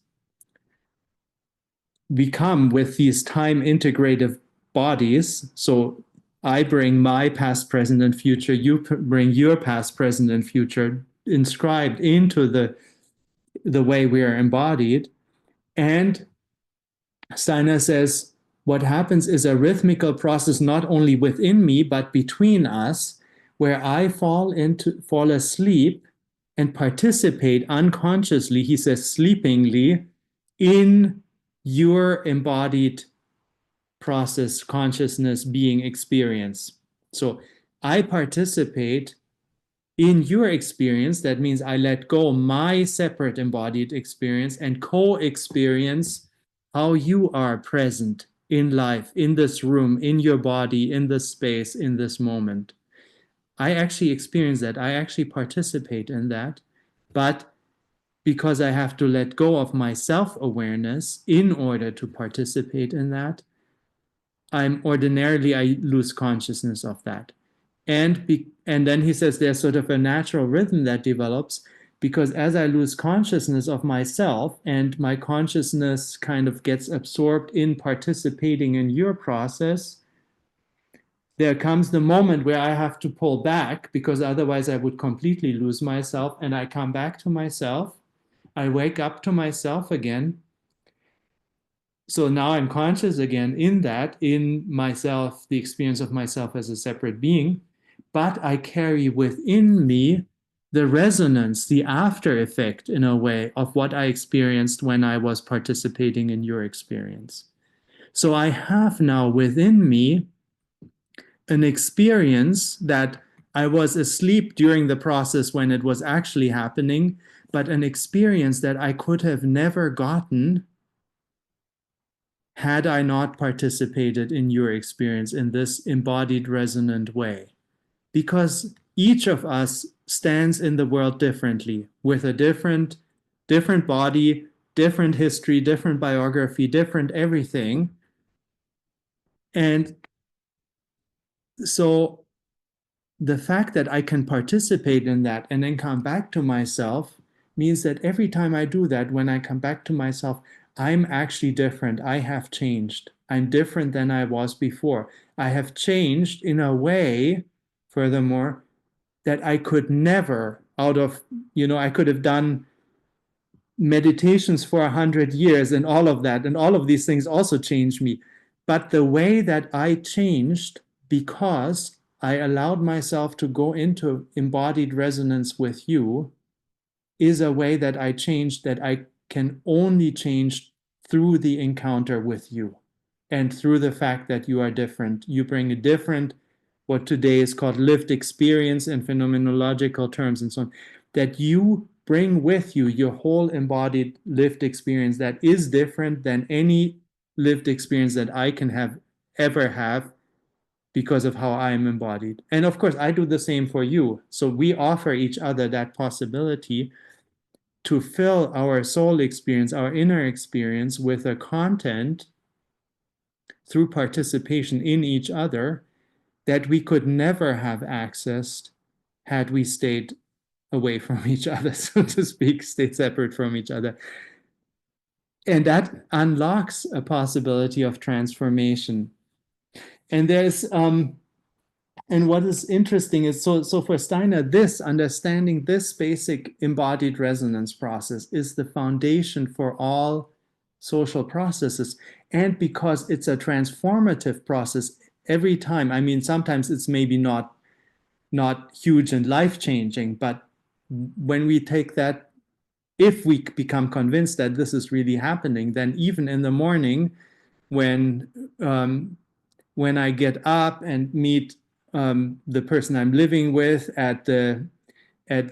we come with these time integrative bodies. So I bring my past, present, and future. You bring your past, present, and future inscribed into the way we are embodied. And Steiner says, what happens is a rhythmical process not only within me, but between us, where I fall asleep and participate unconsciously, he says sleepingly, in your embodied process, consciousness, being, experience. So I participate in your experience. That means I let go my separate embodied experience and co-experience how you are present in life, in this room, in your body, in this space, in this moment. I actually experience that. I actually participate in that. But because I have to let go of my self-awareness in order to participate in that, I lose consciousness of that. And then he says there's sort of a natural rhythm that develops, because as I lose consciousness of myself and my consciousness kind of gets absorbed in participating in your process, there comes the moment where I have to pull back, because otherwise I would completely lose myself, and I come back to myself. I wake up to myself again. So now I'm conscious again in myself, the experience of myself as a separate being, but I carry within me the resonance, the after effect, in a way, of what I experienced when I was participating in your experience. So I have now within me an experience that I was asleep during the process when it was actually happening, but an experience that I could have never gotten had I not participated in your experience in this embodied, resonant way. Because each of us stands in the world differently, with a different body, different history, different biography, different everything. And so the fact that I can participate in that and then come back to myself means that every time I do that, when I come back to myself, I'm actually different. I have changed. I'm different than I was before. I have changed in a way, furthermore, that I could never I could have done meditations for 100 years and all of that, and all of these things also changed me. But the way that I changed, because I allowed myself to go into embodied resonance with you, is a way that I changed, that I can only change through the encounter with you and through the fact that you are different. You bring a different, what today is called lived experience in phenomenological terms and so on, that you bring with you your whole embodied lived experience that is different than any lived experience that I can ever have, because of how I am embodied. And of course, I do the same for you. So we offer each other that possibility to fill our soul experience, our inner experience, with a content through participation in each other that we could never have accessed had we stayed away from each other, so to speak, stayed separate from each other. And that unlocks a possibility of transformation. And and what is interesting is, so for Steiner, understanding this basic embodied resonance process is the foundation for all social processes. And because it's a transformative process every time, sometimes it's maybe not huge and life-changing, but when we take that if we become convinced that this is really happening, then even in the morning, when I get up and meet the person I'm living with at the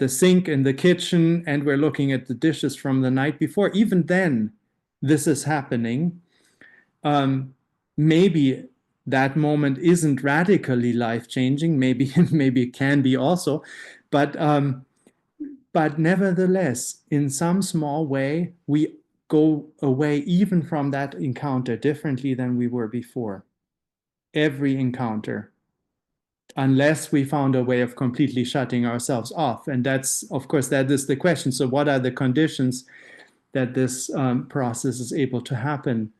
sink in the kitchen, and we're looking at the dishes from the night before, even then, this is happening. Maybe that moment isn't radically life-changing. Maybe it can be also, but nevertheless, in some small way, we go away even from that encounter differently than we were before. Every encounter, unless we found a way of completely shutting ourselves off. And that's, of course, that is the question. So what are the conditions that this process is able to happen?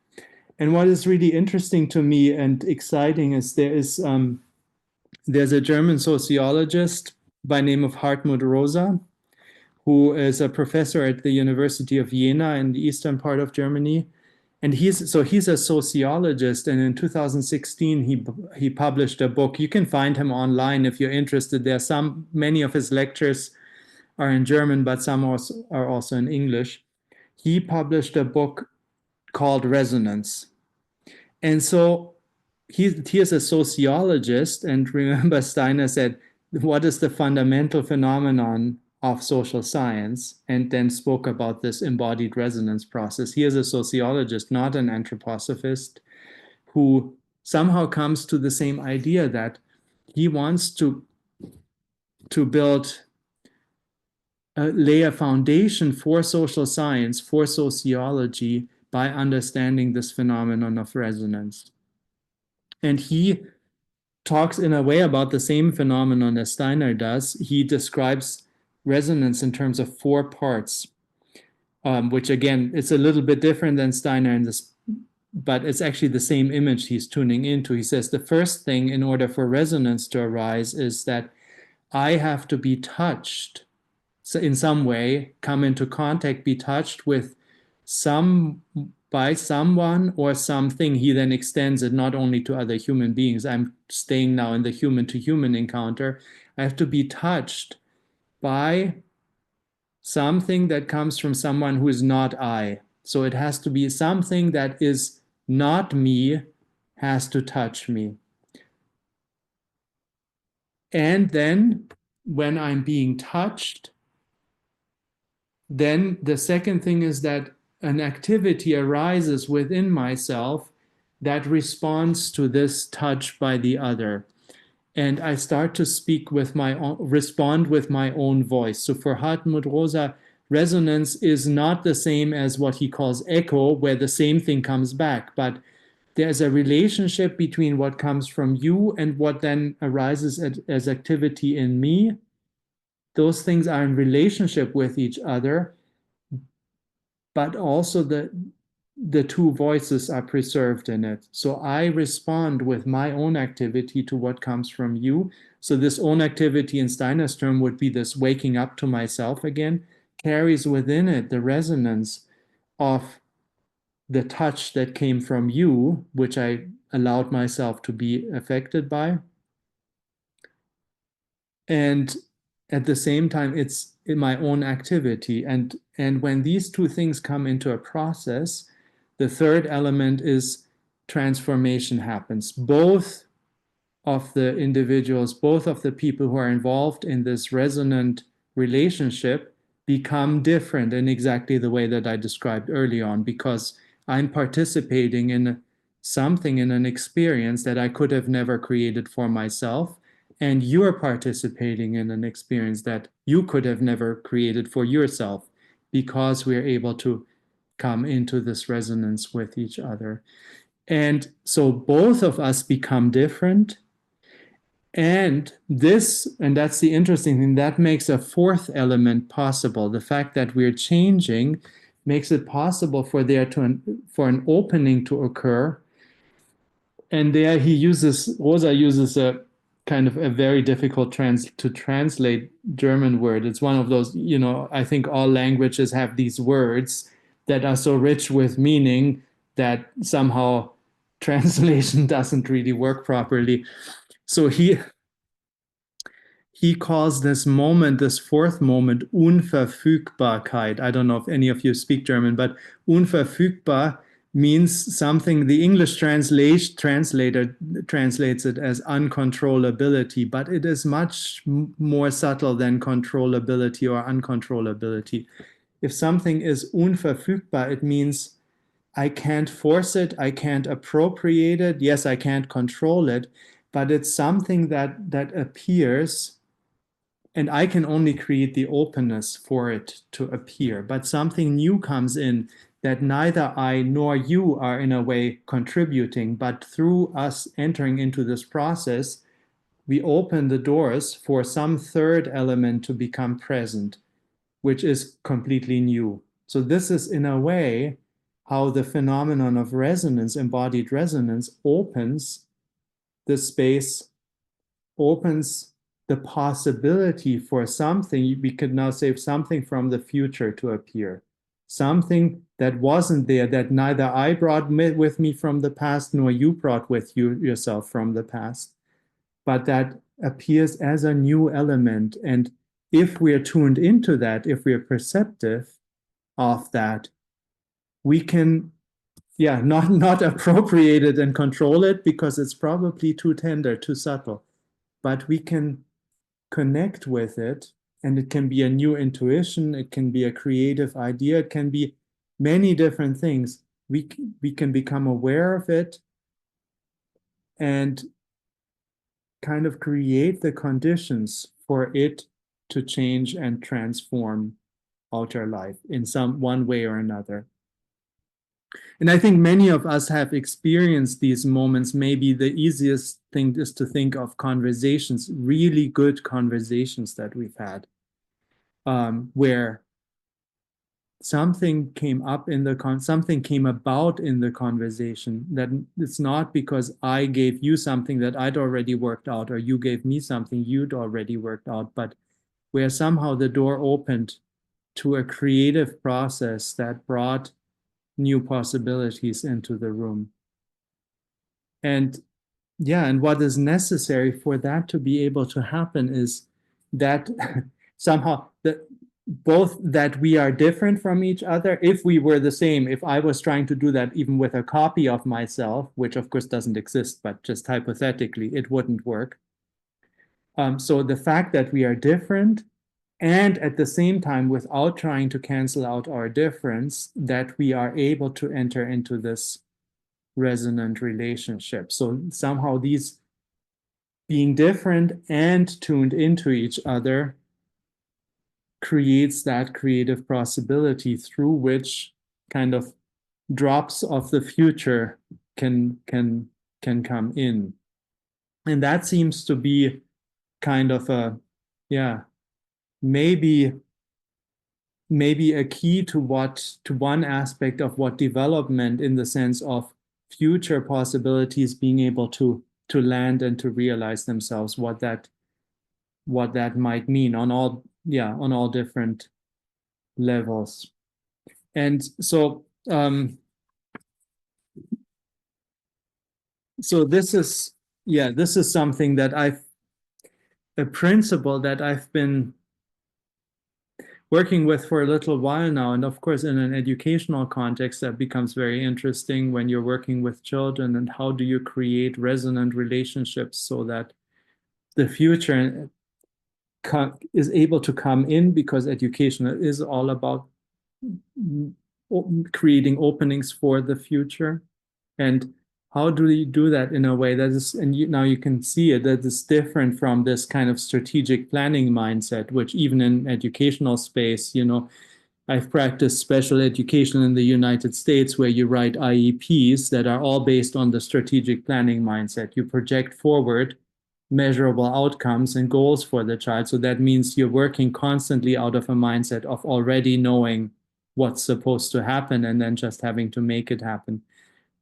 And what is really interesting to me and exciting is there's a German sociologist by name of Hartmut Rosa, who is a professor at the University of Jena in the eastern part of Germany. And he's a sociologist, and in 2016 he published a book. You can find him online if you're interested. Many of his lectures are in German, but some are also in English. He published a book called Resonance. And so he is a sociologist, and remember Steiner said, what is the fundamental phenomenon of social science, and then spoke about this embodied resonance process. He is a sociologist, not an anthroposophist, who somehow comes to the same idea that he wants to build, lay a foundation for social science, for sociology, by understanding this phenomenon of resonance. And he talks in a way about the same phenomenon as Steiner does. He describes resonance in terms of 4 parts, which again, it's a little bit different than Steiner in this, but it's actually the same image he's tuning into. He says the first thing in order for resonance to arise is that I have to be touched, so in some way, come into contact, be touched with by someone or something. He then extends it not only to other human beings. I'm staying now in the human-to-human encounter. I have to be touched by something that comes from someone who is not I. So it has to be something that is not me, has to touch me. And then when I'm being touched, then the second thing is that an activity arises within myself that responds to this touch by the other. And I start to respond with my own voice. So for Hartmut Rosa, resonance is not the same as what he calls echo, where the same thing comes back, but there's a relationship between what comes from you and what then arises as activity in me. Those things are in relationship with each other, but also the 2 voices are preserved in it. So I respond with my own activity to what comes from you. So this own activity in Steiner's term would be this waking up to myself again, carries within it the resonance of the touch that came from you, which I allowed myself to be affected by. And at the same time, it's in my own activity. And when these 2 things come into a process, the third element is transformation happens. Both of the individuals, both of the people who are involved in this resonant relationship become different in exactly the way that I described early on, because I'm participating in something, in an experience that I could have never created for myself, and you're participating in an experience that you could have never created for yourself, because we're able to come into this resonance with each other. And so both of us become different. And that's the interesting thing, that makes a 4th element possible. The fact that we're changing makes it possible for an opening to occur. And there Rosa uses a kind of a very difficult to translate German word. It's one of those, I think all languages have these words that are so rich with meaning that somehow translation doesn't really work properly. So he he calls this moment, this fourth moment, Unverfügbarkeit. I don't know if any of you speak German, but unverfügbar means something, the English translator translates it as uncontrollability, but it is much more subtle than controllability or uncontrollability. If something is unverfügbar, it means I can't force it, I can't appropriate it, yes, I can't control it, but it's something that appears, and I can only create the openness for it to appear. But something new comes in that neither I nor you are in a way contributing, but through us entering into this process, we open the doors for some third element to become present, which is completely new. So this is in a way how the phenomenon of resonance, embodied resonance, opens the space, opens the possibility for something, we could now say something from the future to appear. Something that wasn't there, that neither I brought with me from the past, nor you brought with you yourself from the past, but that appears as a new element. And if we're tuned into that, if we're perceptive of that, we can, not appropriate it and control it because it's probably too tender, too subtle, but we can connect with it, and it can be a new intuition, it can be a creative idea, it can be many different things. We can become aware of it and kind of create the conditions for it to change and transform outer life in one way or another. And I think many of us have experienced these moments. Maybe the easiest thing is to think of conversations, really good conversations that we've had, where something came up in something came about in the conversation, that it's not because I gave you something that I'd already worked out, or you gave me something you'd already worked out, but where somehow the door opened to a creative process that brought new possibilities into the room. And what is necessary for that to be able to happen is that somehow both that we are different from each other. If we were the same, if I was trying to do that even with a copy of myself, which of course doesn't exist, but just hypothetically, it wouldn't work. So the fact that we are different, and at the same time, without trying to cancel out our difference, that we are able to enter into this resonant relationship. So somehow these being different and tuned into each other creates that creative possibility through which kind of drops of the future can come in. And that seems to be kind of a, maybe a key to one aspect of what development, in the sense of future possibilities being able to land and to realize themselves, what that might mean on all different levels. And so this is something that a principle that I've been working with for a little while now. And of course, in an educational context, that becomes very interesting when you're working with children, and how do you create resonant relationships so that the future is able to come in, because education is all about creating openings for the future. And how do you do that in a way that is, and now you can see it, that is different from this kind of strategic planning mindset, which even in educational space, I've practiced special education in the United States, where you write IEPs that are all based on the strategic planning mindset. You project forward measurable outcomes and goals for the child. So that means you're working constantly out of a mindset of already knowing what's supposed to happen and then just having to make it happen.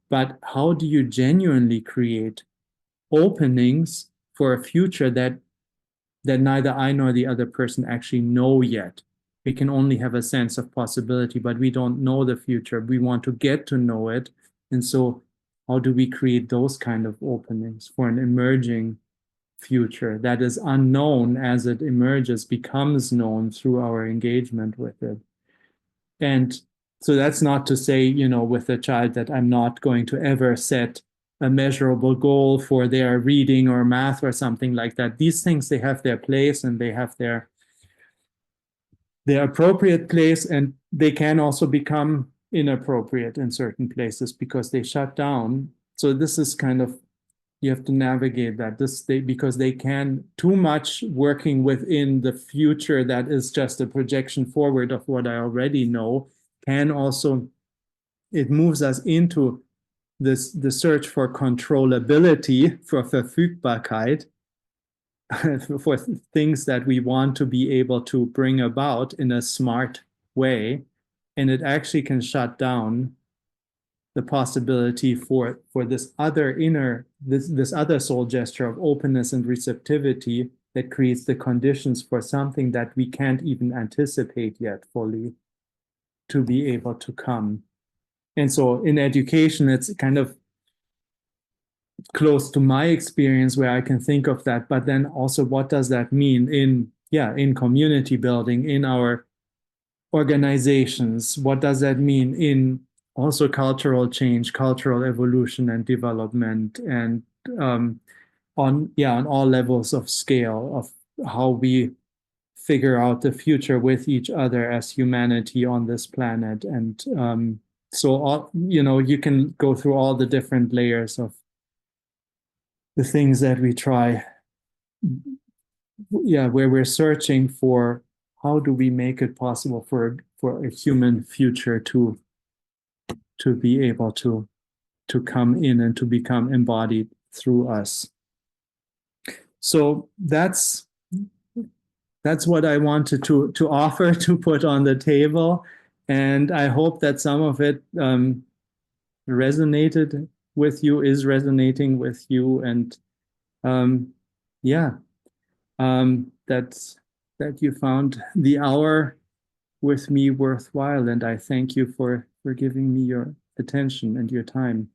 But how do you genuinely create openings for a future that neither I nor the other person actually know yet? We can only have a sense of possibility, but we don't know the future. We want to get to know it. And so how do we create those kind of openings for an emerging future that is unknown as it emerges, becomes known through our engagement with it. And so that's not to say, you know, with a child that I'm not going to ever set a measurable goal for their reading or math or something like that. These things, they have their place and they have their appropriate place, and they can also become inappropriate in certain places because they shut down. So this is kind of, you have to navigate that because they can too much working within the future that is just a projection forward of what I already know can also, it moves us into the search for controllability, for Verfügbarkeit, for things that we want to be able to bring about in a smart way. And it actually can shut down the possibility for this other this other soul gesture of openness and receptivity that creates the conditions for something that we can't even anticipate yet fully to be able to come. And so in education, it's kind of close to my experience where I can think of that, but then also what does that mean in community building, in our organizations? What does that mean in also cultural change, cultural evolution and development, and on all levels of scale of how we figure out the future with each other as humanity on this planet. And so all, you know, you can go through all the different layers of the things that we try, where we're searching for how do we make it possible for a human future to be able to come in and to become embodied through us. So that's what I wanted to offer, to put on the table, and I hope that some of it resonated with you, is resonating with you, and that you found the hour with me worthwhile, and I thank you for giving me your attention and your time.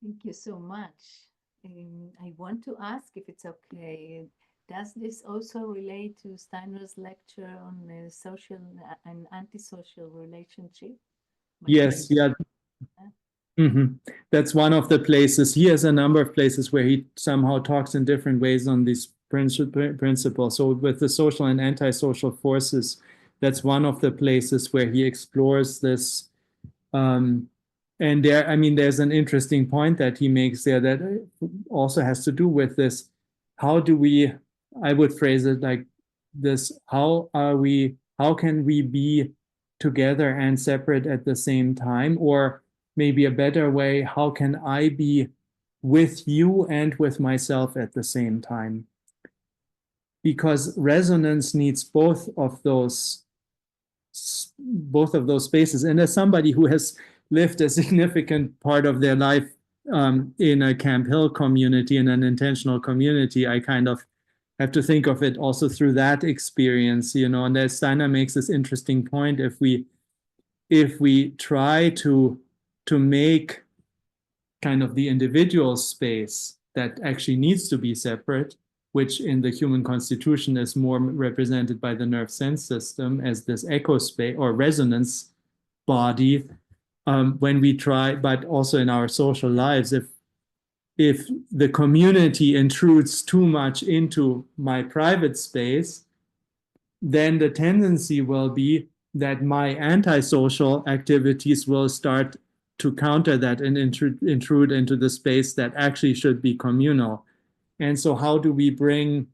Thank you so much. I want to ask, if it's okay, does this also relate to Steiner's lecture on social and antisocial relationship? Yes, yeah. Mm-hmm. That's one of the places. He has a number of places where he somehow talks in different ways on these principles. So with the social and antisocial forces, that's one of the places where he explores this. And there, I mean, there's an interesting point that he makes there that also has to do with this. How do we, I would phrase it like this, how can we be together and separate at the same time? Or maybe a better way, how can I be with you and with myself at the same time? Because resonance needs both of those spaces. And as somebody who has lived a significant part of their life in a Camphill community, in an intentional community, I kind of have to think of it also through that experience, you know. And as Steiner makes this interesting point, if we try to make kind of the individual space that actually needs to be separate, which in the human constitution is more represented by the nerve sense system as this echo space or resonance body, when we try, but also in our social lives, if the community intrudes too much into my private space, then the tendency will be that my antisocial activities will start to counter that and intrude into the space that actually should be communal. And so how do we bring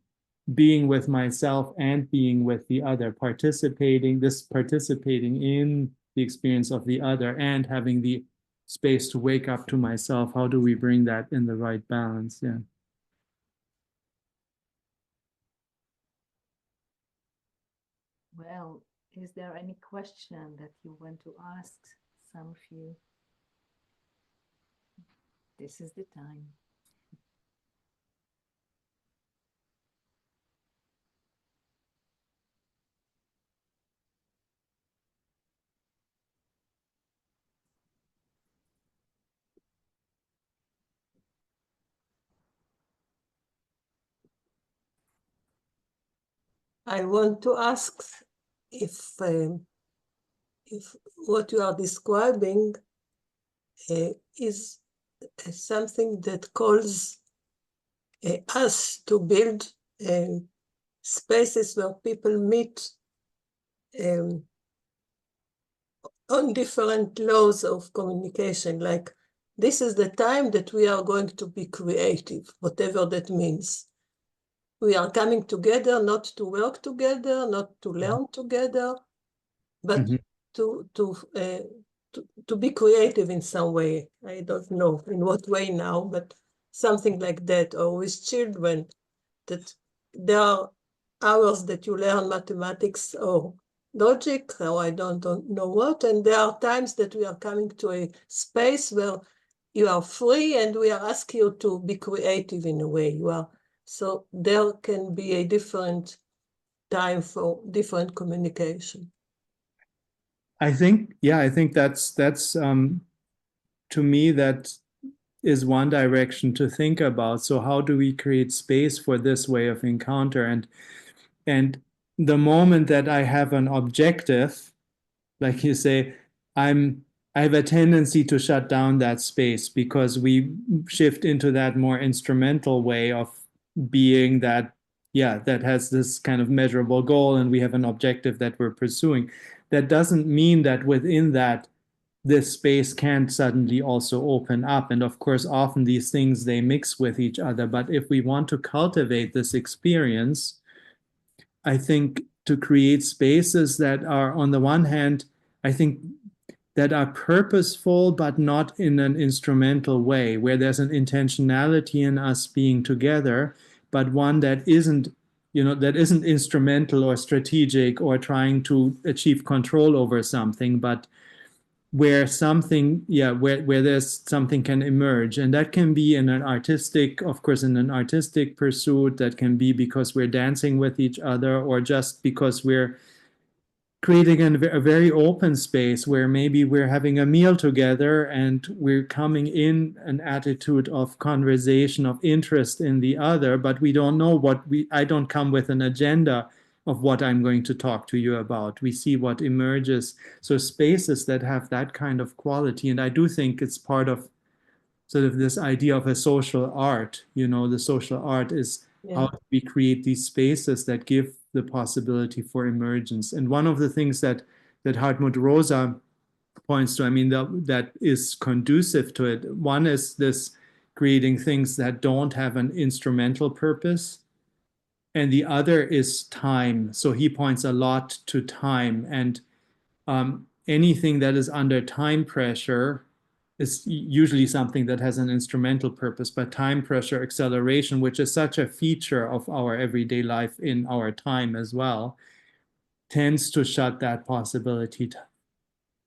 being with myself and being with the other, participating in the experience of the other and having the space to wake up to myself? How do we bring that in the right balance? Yeah. Well, is there any question that you want to ask some of you? This is the time. I want to ask if what you are describing is something that calls us to build spaces where people meet on different laws of communication, like this is the time that we are going to be creative, whatever that means. We are coming together not to work together, not to learn together, but to be creative in some way. I don't know in what way now, but something like that. Or with children, that there are hours that you learn mathematics or logic, or I don't know what, and there are times that we are coming to a space where you are free and we are asking you to be creative in a way. So there can be a different time for different communication. I think that's to me, that is one direction to think about. So how do we create space for this way of encounter? And the moment that I have an objective, like you say, I have a tendency to shut down that space, because we shift into that more instrumental way of being, that has this kind of measurable goal, and we have an objective that we're pursuing. That doesn't mean that within that, this space can't suddenly also open up. And of course, often these things, they mix with each other. But if we want to cultivate this experience, I think to create spaces that are, on the one hand, I think that are purposeful, but not in an instrumental way, where there's an intentionality in us being together, but one that isn't instrumental or strategic or trying to achieve control over something, but where something, where there's something can emerge. And that can be in an artistic, of course, in an artistic pursuit. That can be because we're dancing with each other, or just because we're creating a very open space where maybe we're having a meal together and we're coming in an attitude of conversation, of interest in the other, but we don't know I don't come with an agenda of what I'm going to talk to you about. We see what emerges. So spaces that have that kind of quality. And I do think it's part of sort of this idea of a social art. The social art is how we create these spaces that give the possibility for emergence. And one of the things that Hartmut Rosa points to, that is conducive to it, one is this creating things that don't have an instrumental purpose, and the other is time. So he points a lot to time, and anything that is under time pressure is usually something that has an instrumental purpose. But time pressure, acceleration, which is such a feature of our everyday life in our time as well, tends to shut that possibility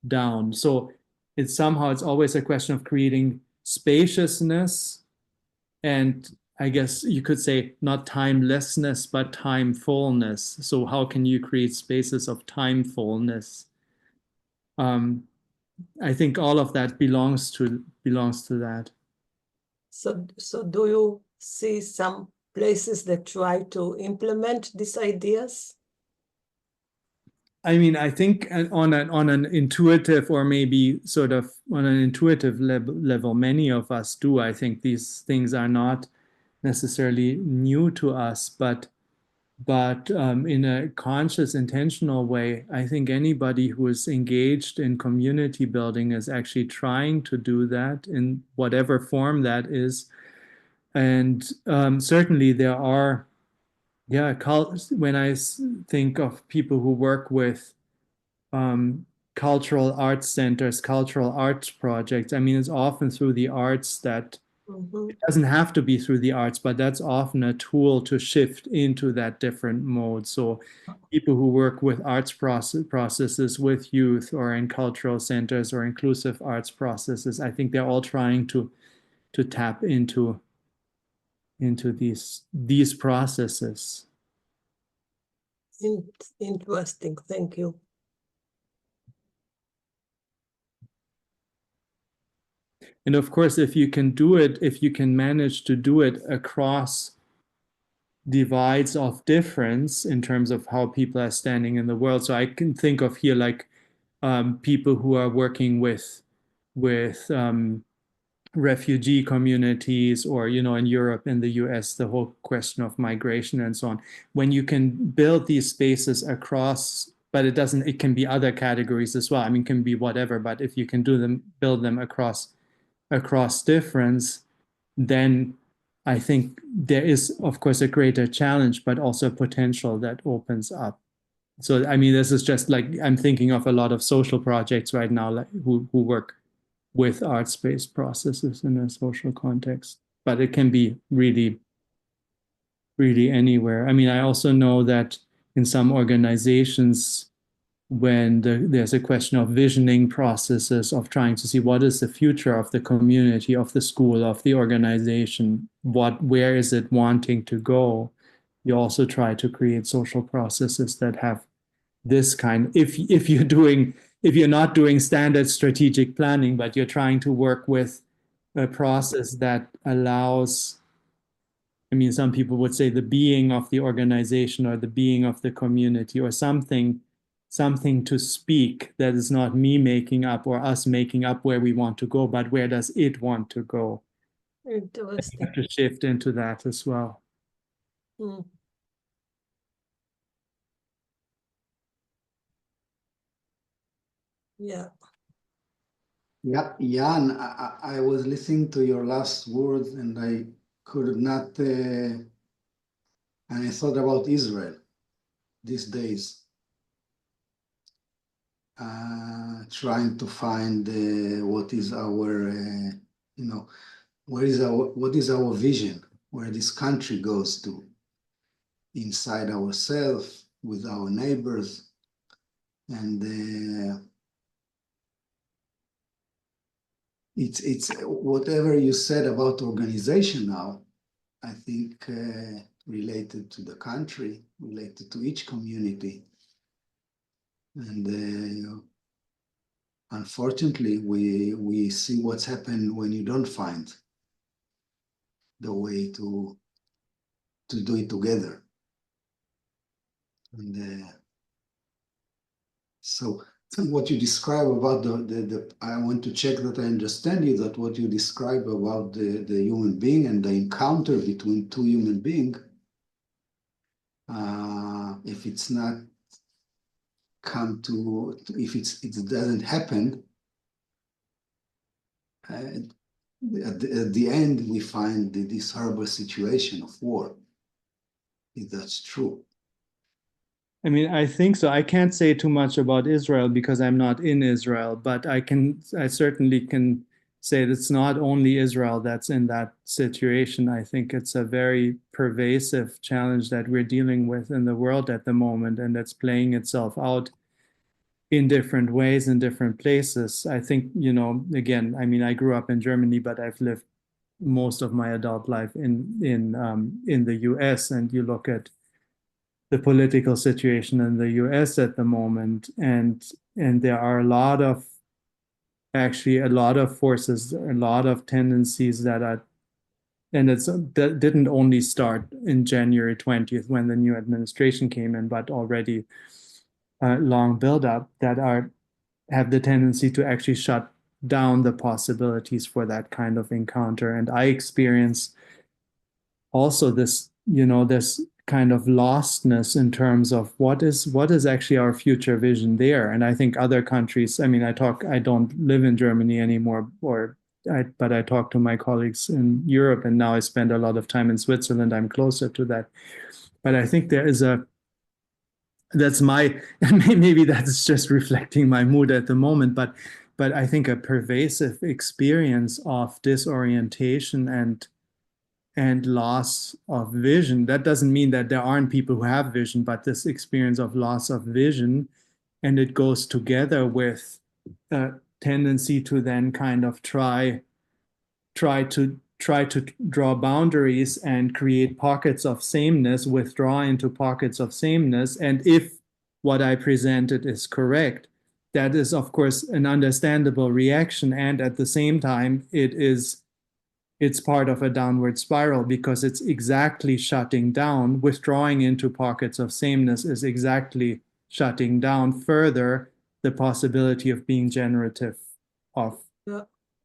down. So it's always a question of creating spaciousness, and I guess you could say not timelessness, but timefulness. So how can you create spaces of timefulness? I think all of that belongs to that. So do you see some places that try to implement these ideas? I think on an intuitive, or maybe sort of on an intuitive level, many of us do. I think these things are not necessarily new to us, but in a conscious, intentional way, I think anybody who is engaged in community building is actually trying to do that in whatever form that is. And certainly there are, when I think of people who work with cultural arts centers, cultural arts projects, it's often through the arts that it doesn't have to be through the arts, but that's often a tool to shift into that different mode. So people who work with arts processes with youth, or in cultural centers or inclusive arts processes, I think they're all trying to tap into these processes. Interesting, thank you. And of course, if you can manage to do it across divides of difference in terms of how people are standing in the world. So I can think of here like people who are working with refugee communities, or in Europe, in the US, the whole question of migration and so on. When you can build these spaces across, but it can be other categories as well. I mean, it can be whatever, but if you can build them across difference, then I think there is, of course, a greater challenge, but also potential that opens up. So, I mean, this is just like, I'm thinking of a lot of social projects right now, like who work with arts-based processes in a social context, but it can be really, really anywhere. I mean, I also know that in some organizations, when there's a question of visioning processes, of trying to see what is the future of the community, of the school, of the organization, where is it wanting to go, you also try to create social processes that have this kind. If you're not doing standard strategic planning, but you're trying to work with a process that allows, I mean, some people would say the being of the organization or the being of the community, or something to speak that is not me making up or us making up where we want to go, but where does it want to go? Interesting. You have to shift into that as well. Mm. Yeah. Yeah, Jan, I was listening to your last words, and I could not, and I thought about Israel these days. Trying to find what is our, what is our vision, where this country goes to, inside ourselves, with our neighbors, and it's whatever you said about organization now, I think related to the country, related to each community. And unfortunately, we see what's happened when you don't find the way to do it together. And so what you describe about the I want to check that I understand you, that what you describe about the human being and the encounter between two human beings, if it's not come to, if it doesn't happen, at the end we find this horrible situation of war, if that's true. I mean, I think so. I can't say too much about Israel because I'm not in Israel, but I certainly can say that it's not only Israel that's in that situation. I think it's a very pervasive challenge that we're dealing with in the world at the moment, and that's playing itself out in different ways in different places. I think, again, I mean, I grew up in Germany, but I've lived most of my adult life in the US, and you look at the political situation in the US at the moment, and there are a lot of forces, a lot of tendencies that are, and that didn't only start in January 20th when the new administration came in, but already long build-up, that have the tendency to actually shut down the possibilities for that kind of encounter. And I experience also this, this kind of lostness in terms of what is actually our future vision there. And I think other countries, I mean, I don't live in Germany anymore, but I talk to my colleagues in Europe, and now I spend a lot of time in Switzerland. I'm closer to that. But I think there is maybe that's just reflecting my mood at the moment, but I think a pervasive experience of disorientation and loss of vision. That doesn't mean that there aren't people who have vision, but this experience of loss of vision, and it goes together with a tendency to then kind of try to draw boundaries and create pockets of sameness, withdraw into pockets of sameness. And if what I presented is correct, that is, of course, an understandable reaction. And at the same time, it is it's part of a downward spiral because it's exactly shutting down. Withdrawing into pockets of sameness is exactly shutting down further the possibility of being generative of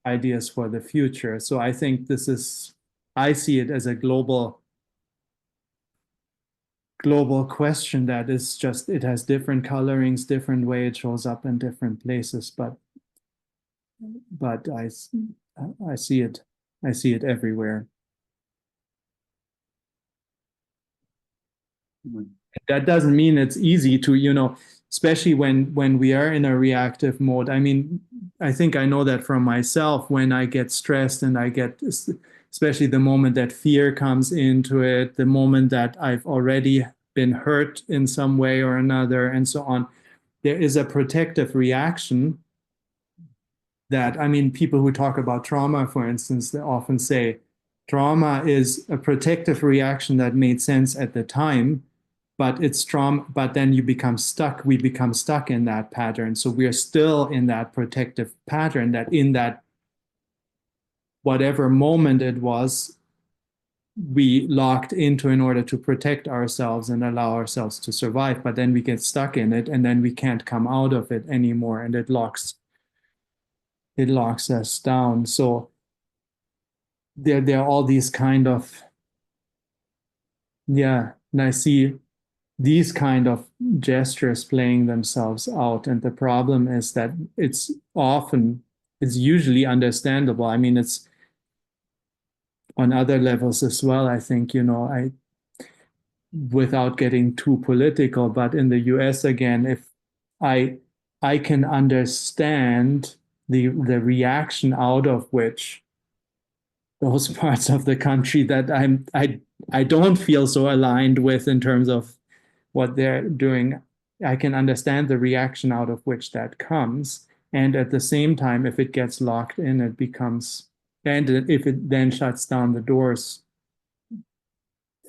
ideas for the future. So I think I see it as a global question that is just, it has different colorings, different way it shows up in different places, but I see it everywhere. That doesn't mean it's easy to, especially when we are in a reactive mode. I mean, I think I know that from myself when I get stressed and I get, especially the moment that fear comes into it, the moment that I've already been hurt in some way or another, and so on, there is a protective reaction that, I mean, people who talk about trauma, for instance, they often say trauma is a protective reaction that made sense at the time, but it's trauma, but then we become stuck in that pattern. So we're still in that protective pattern, that in that whatever moment it was, we locked into in order to protect ourselves and allow ourselves to survive. But then we get stuck in it, and then we can't come out of it anymore, and it locks us down. So there are all these kind of, and I see these kind of gestures playing themselves out. And the problem is that it's usually understandable. I mean, it's on other levels as well. I think, without getting too political, but in the US again, if I can understand the reaction out of which those parts of the country that I don't feel so aligned with in terms of what they're doing, I can understand the reaction out of which that comes. And at the same time, if it gets locked in, it becomes, and if it then shuts down the doors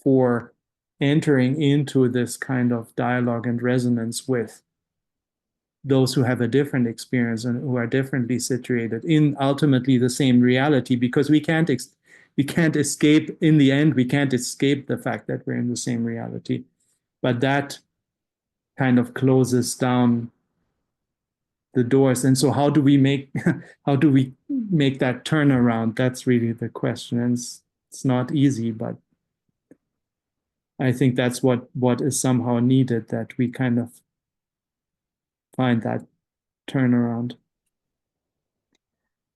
for entering into this kind of dialogue and resonance with those who have a different experience and who are differently situated in ultimately the same reality, because we can't escape, in the end, we can't escape the fact that we're in the same reality. But that kind of closes down the doors. And so how do we make that turnaround? That's really the question. And it's not easy, but I think that's what is somehow needed, that we kind of find that turnaround.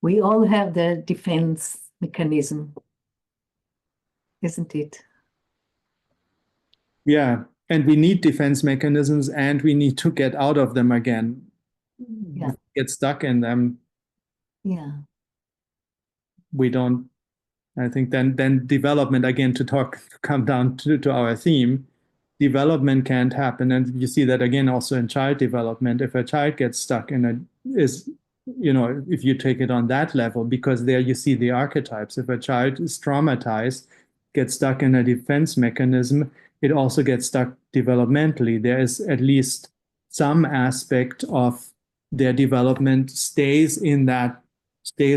We all have the defense mechanism, isn't it? Yeah, and we need defense mechanisms, and we need to get out of them again. Yeah. Get stuck in them. Yeah. We don't. I think then development, again, to come down to our theme, development can't happen. And you see that again also in child development. If a child gets stuck if you take it on that level, because there you see the archetypes. If a child is traumatized, gets stuck in a defense mechanism, it also gets stuck developmentally. There is at least some aspect of their development stays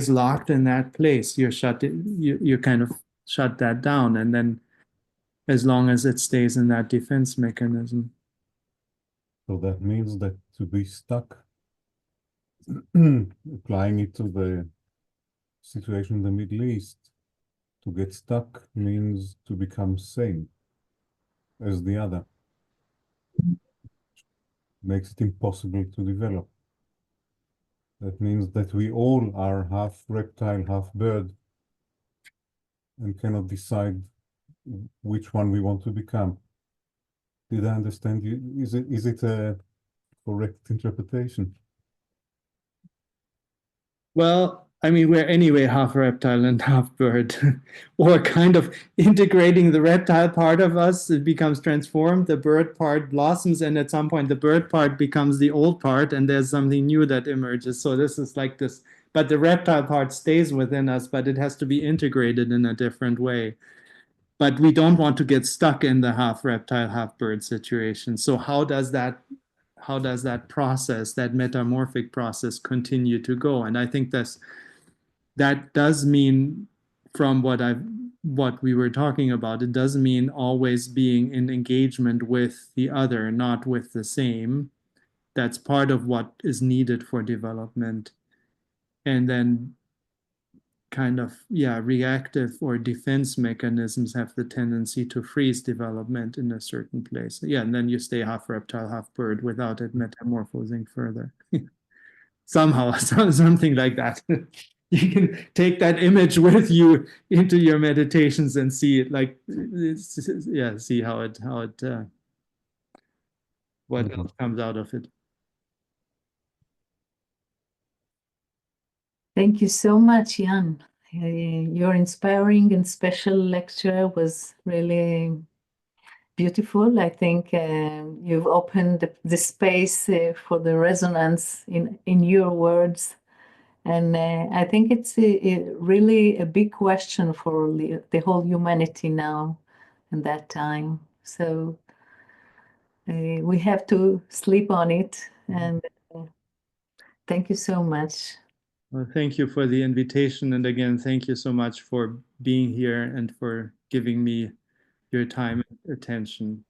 locked in that place. You kind of shut that down, and then as long as it stays in that defense mechanism. So that means that to be stuck, applying it to the situation in the Middle East, to get stuck means to become same as the other. Makes it impossible to develop. That means that we all are half reptile, half bird, and cannot decide which one we want to become. Did I understand you? Is it a correct interpretation? Well, I mean, we're anyway half reptile and half bird, or kind of integrating the reptile part of us. It becomes transformed. The bird part blossoms, and at some point the bird part becomes the old part, and there's something new that emerges. So this is like this, but the reptile part stays within us, but it has to be integrated in a different way. But we don't want to get stuck in the half reptile, half bird situation. So how does that process, that metamorphic process, continue to go? And I think that does mean from what we were talking about, it doesn't mean always being in engagement with the other, not with the same. That's part of what is needed for development. And then kind of, reactive or defense mechanisms have the tendency to freeze development in a certain place. Yeah, and then you stay half reptile, half bird without it metamorphosing further. Somehow, something like that. You can take that image with you into your meditations and see it, like, see how it what else comes out of it. Thank you so much, Jan. Your inspiring and special lecture was really beautiful. I think you've opened the space for the resonance in your words. And I think it's really a big question for the whole humanity now in that time. So we have to sleep on it. And thank you so much. Well, thank you for the invitation. And again, thank you so much for being here and for giving me your time and attention.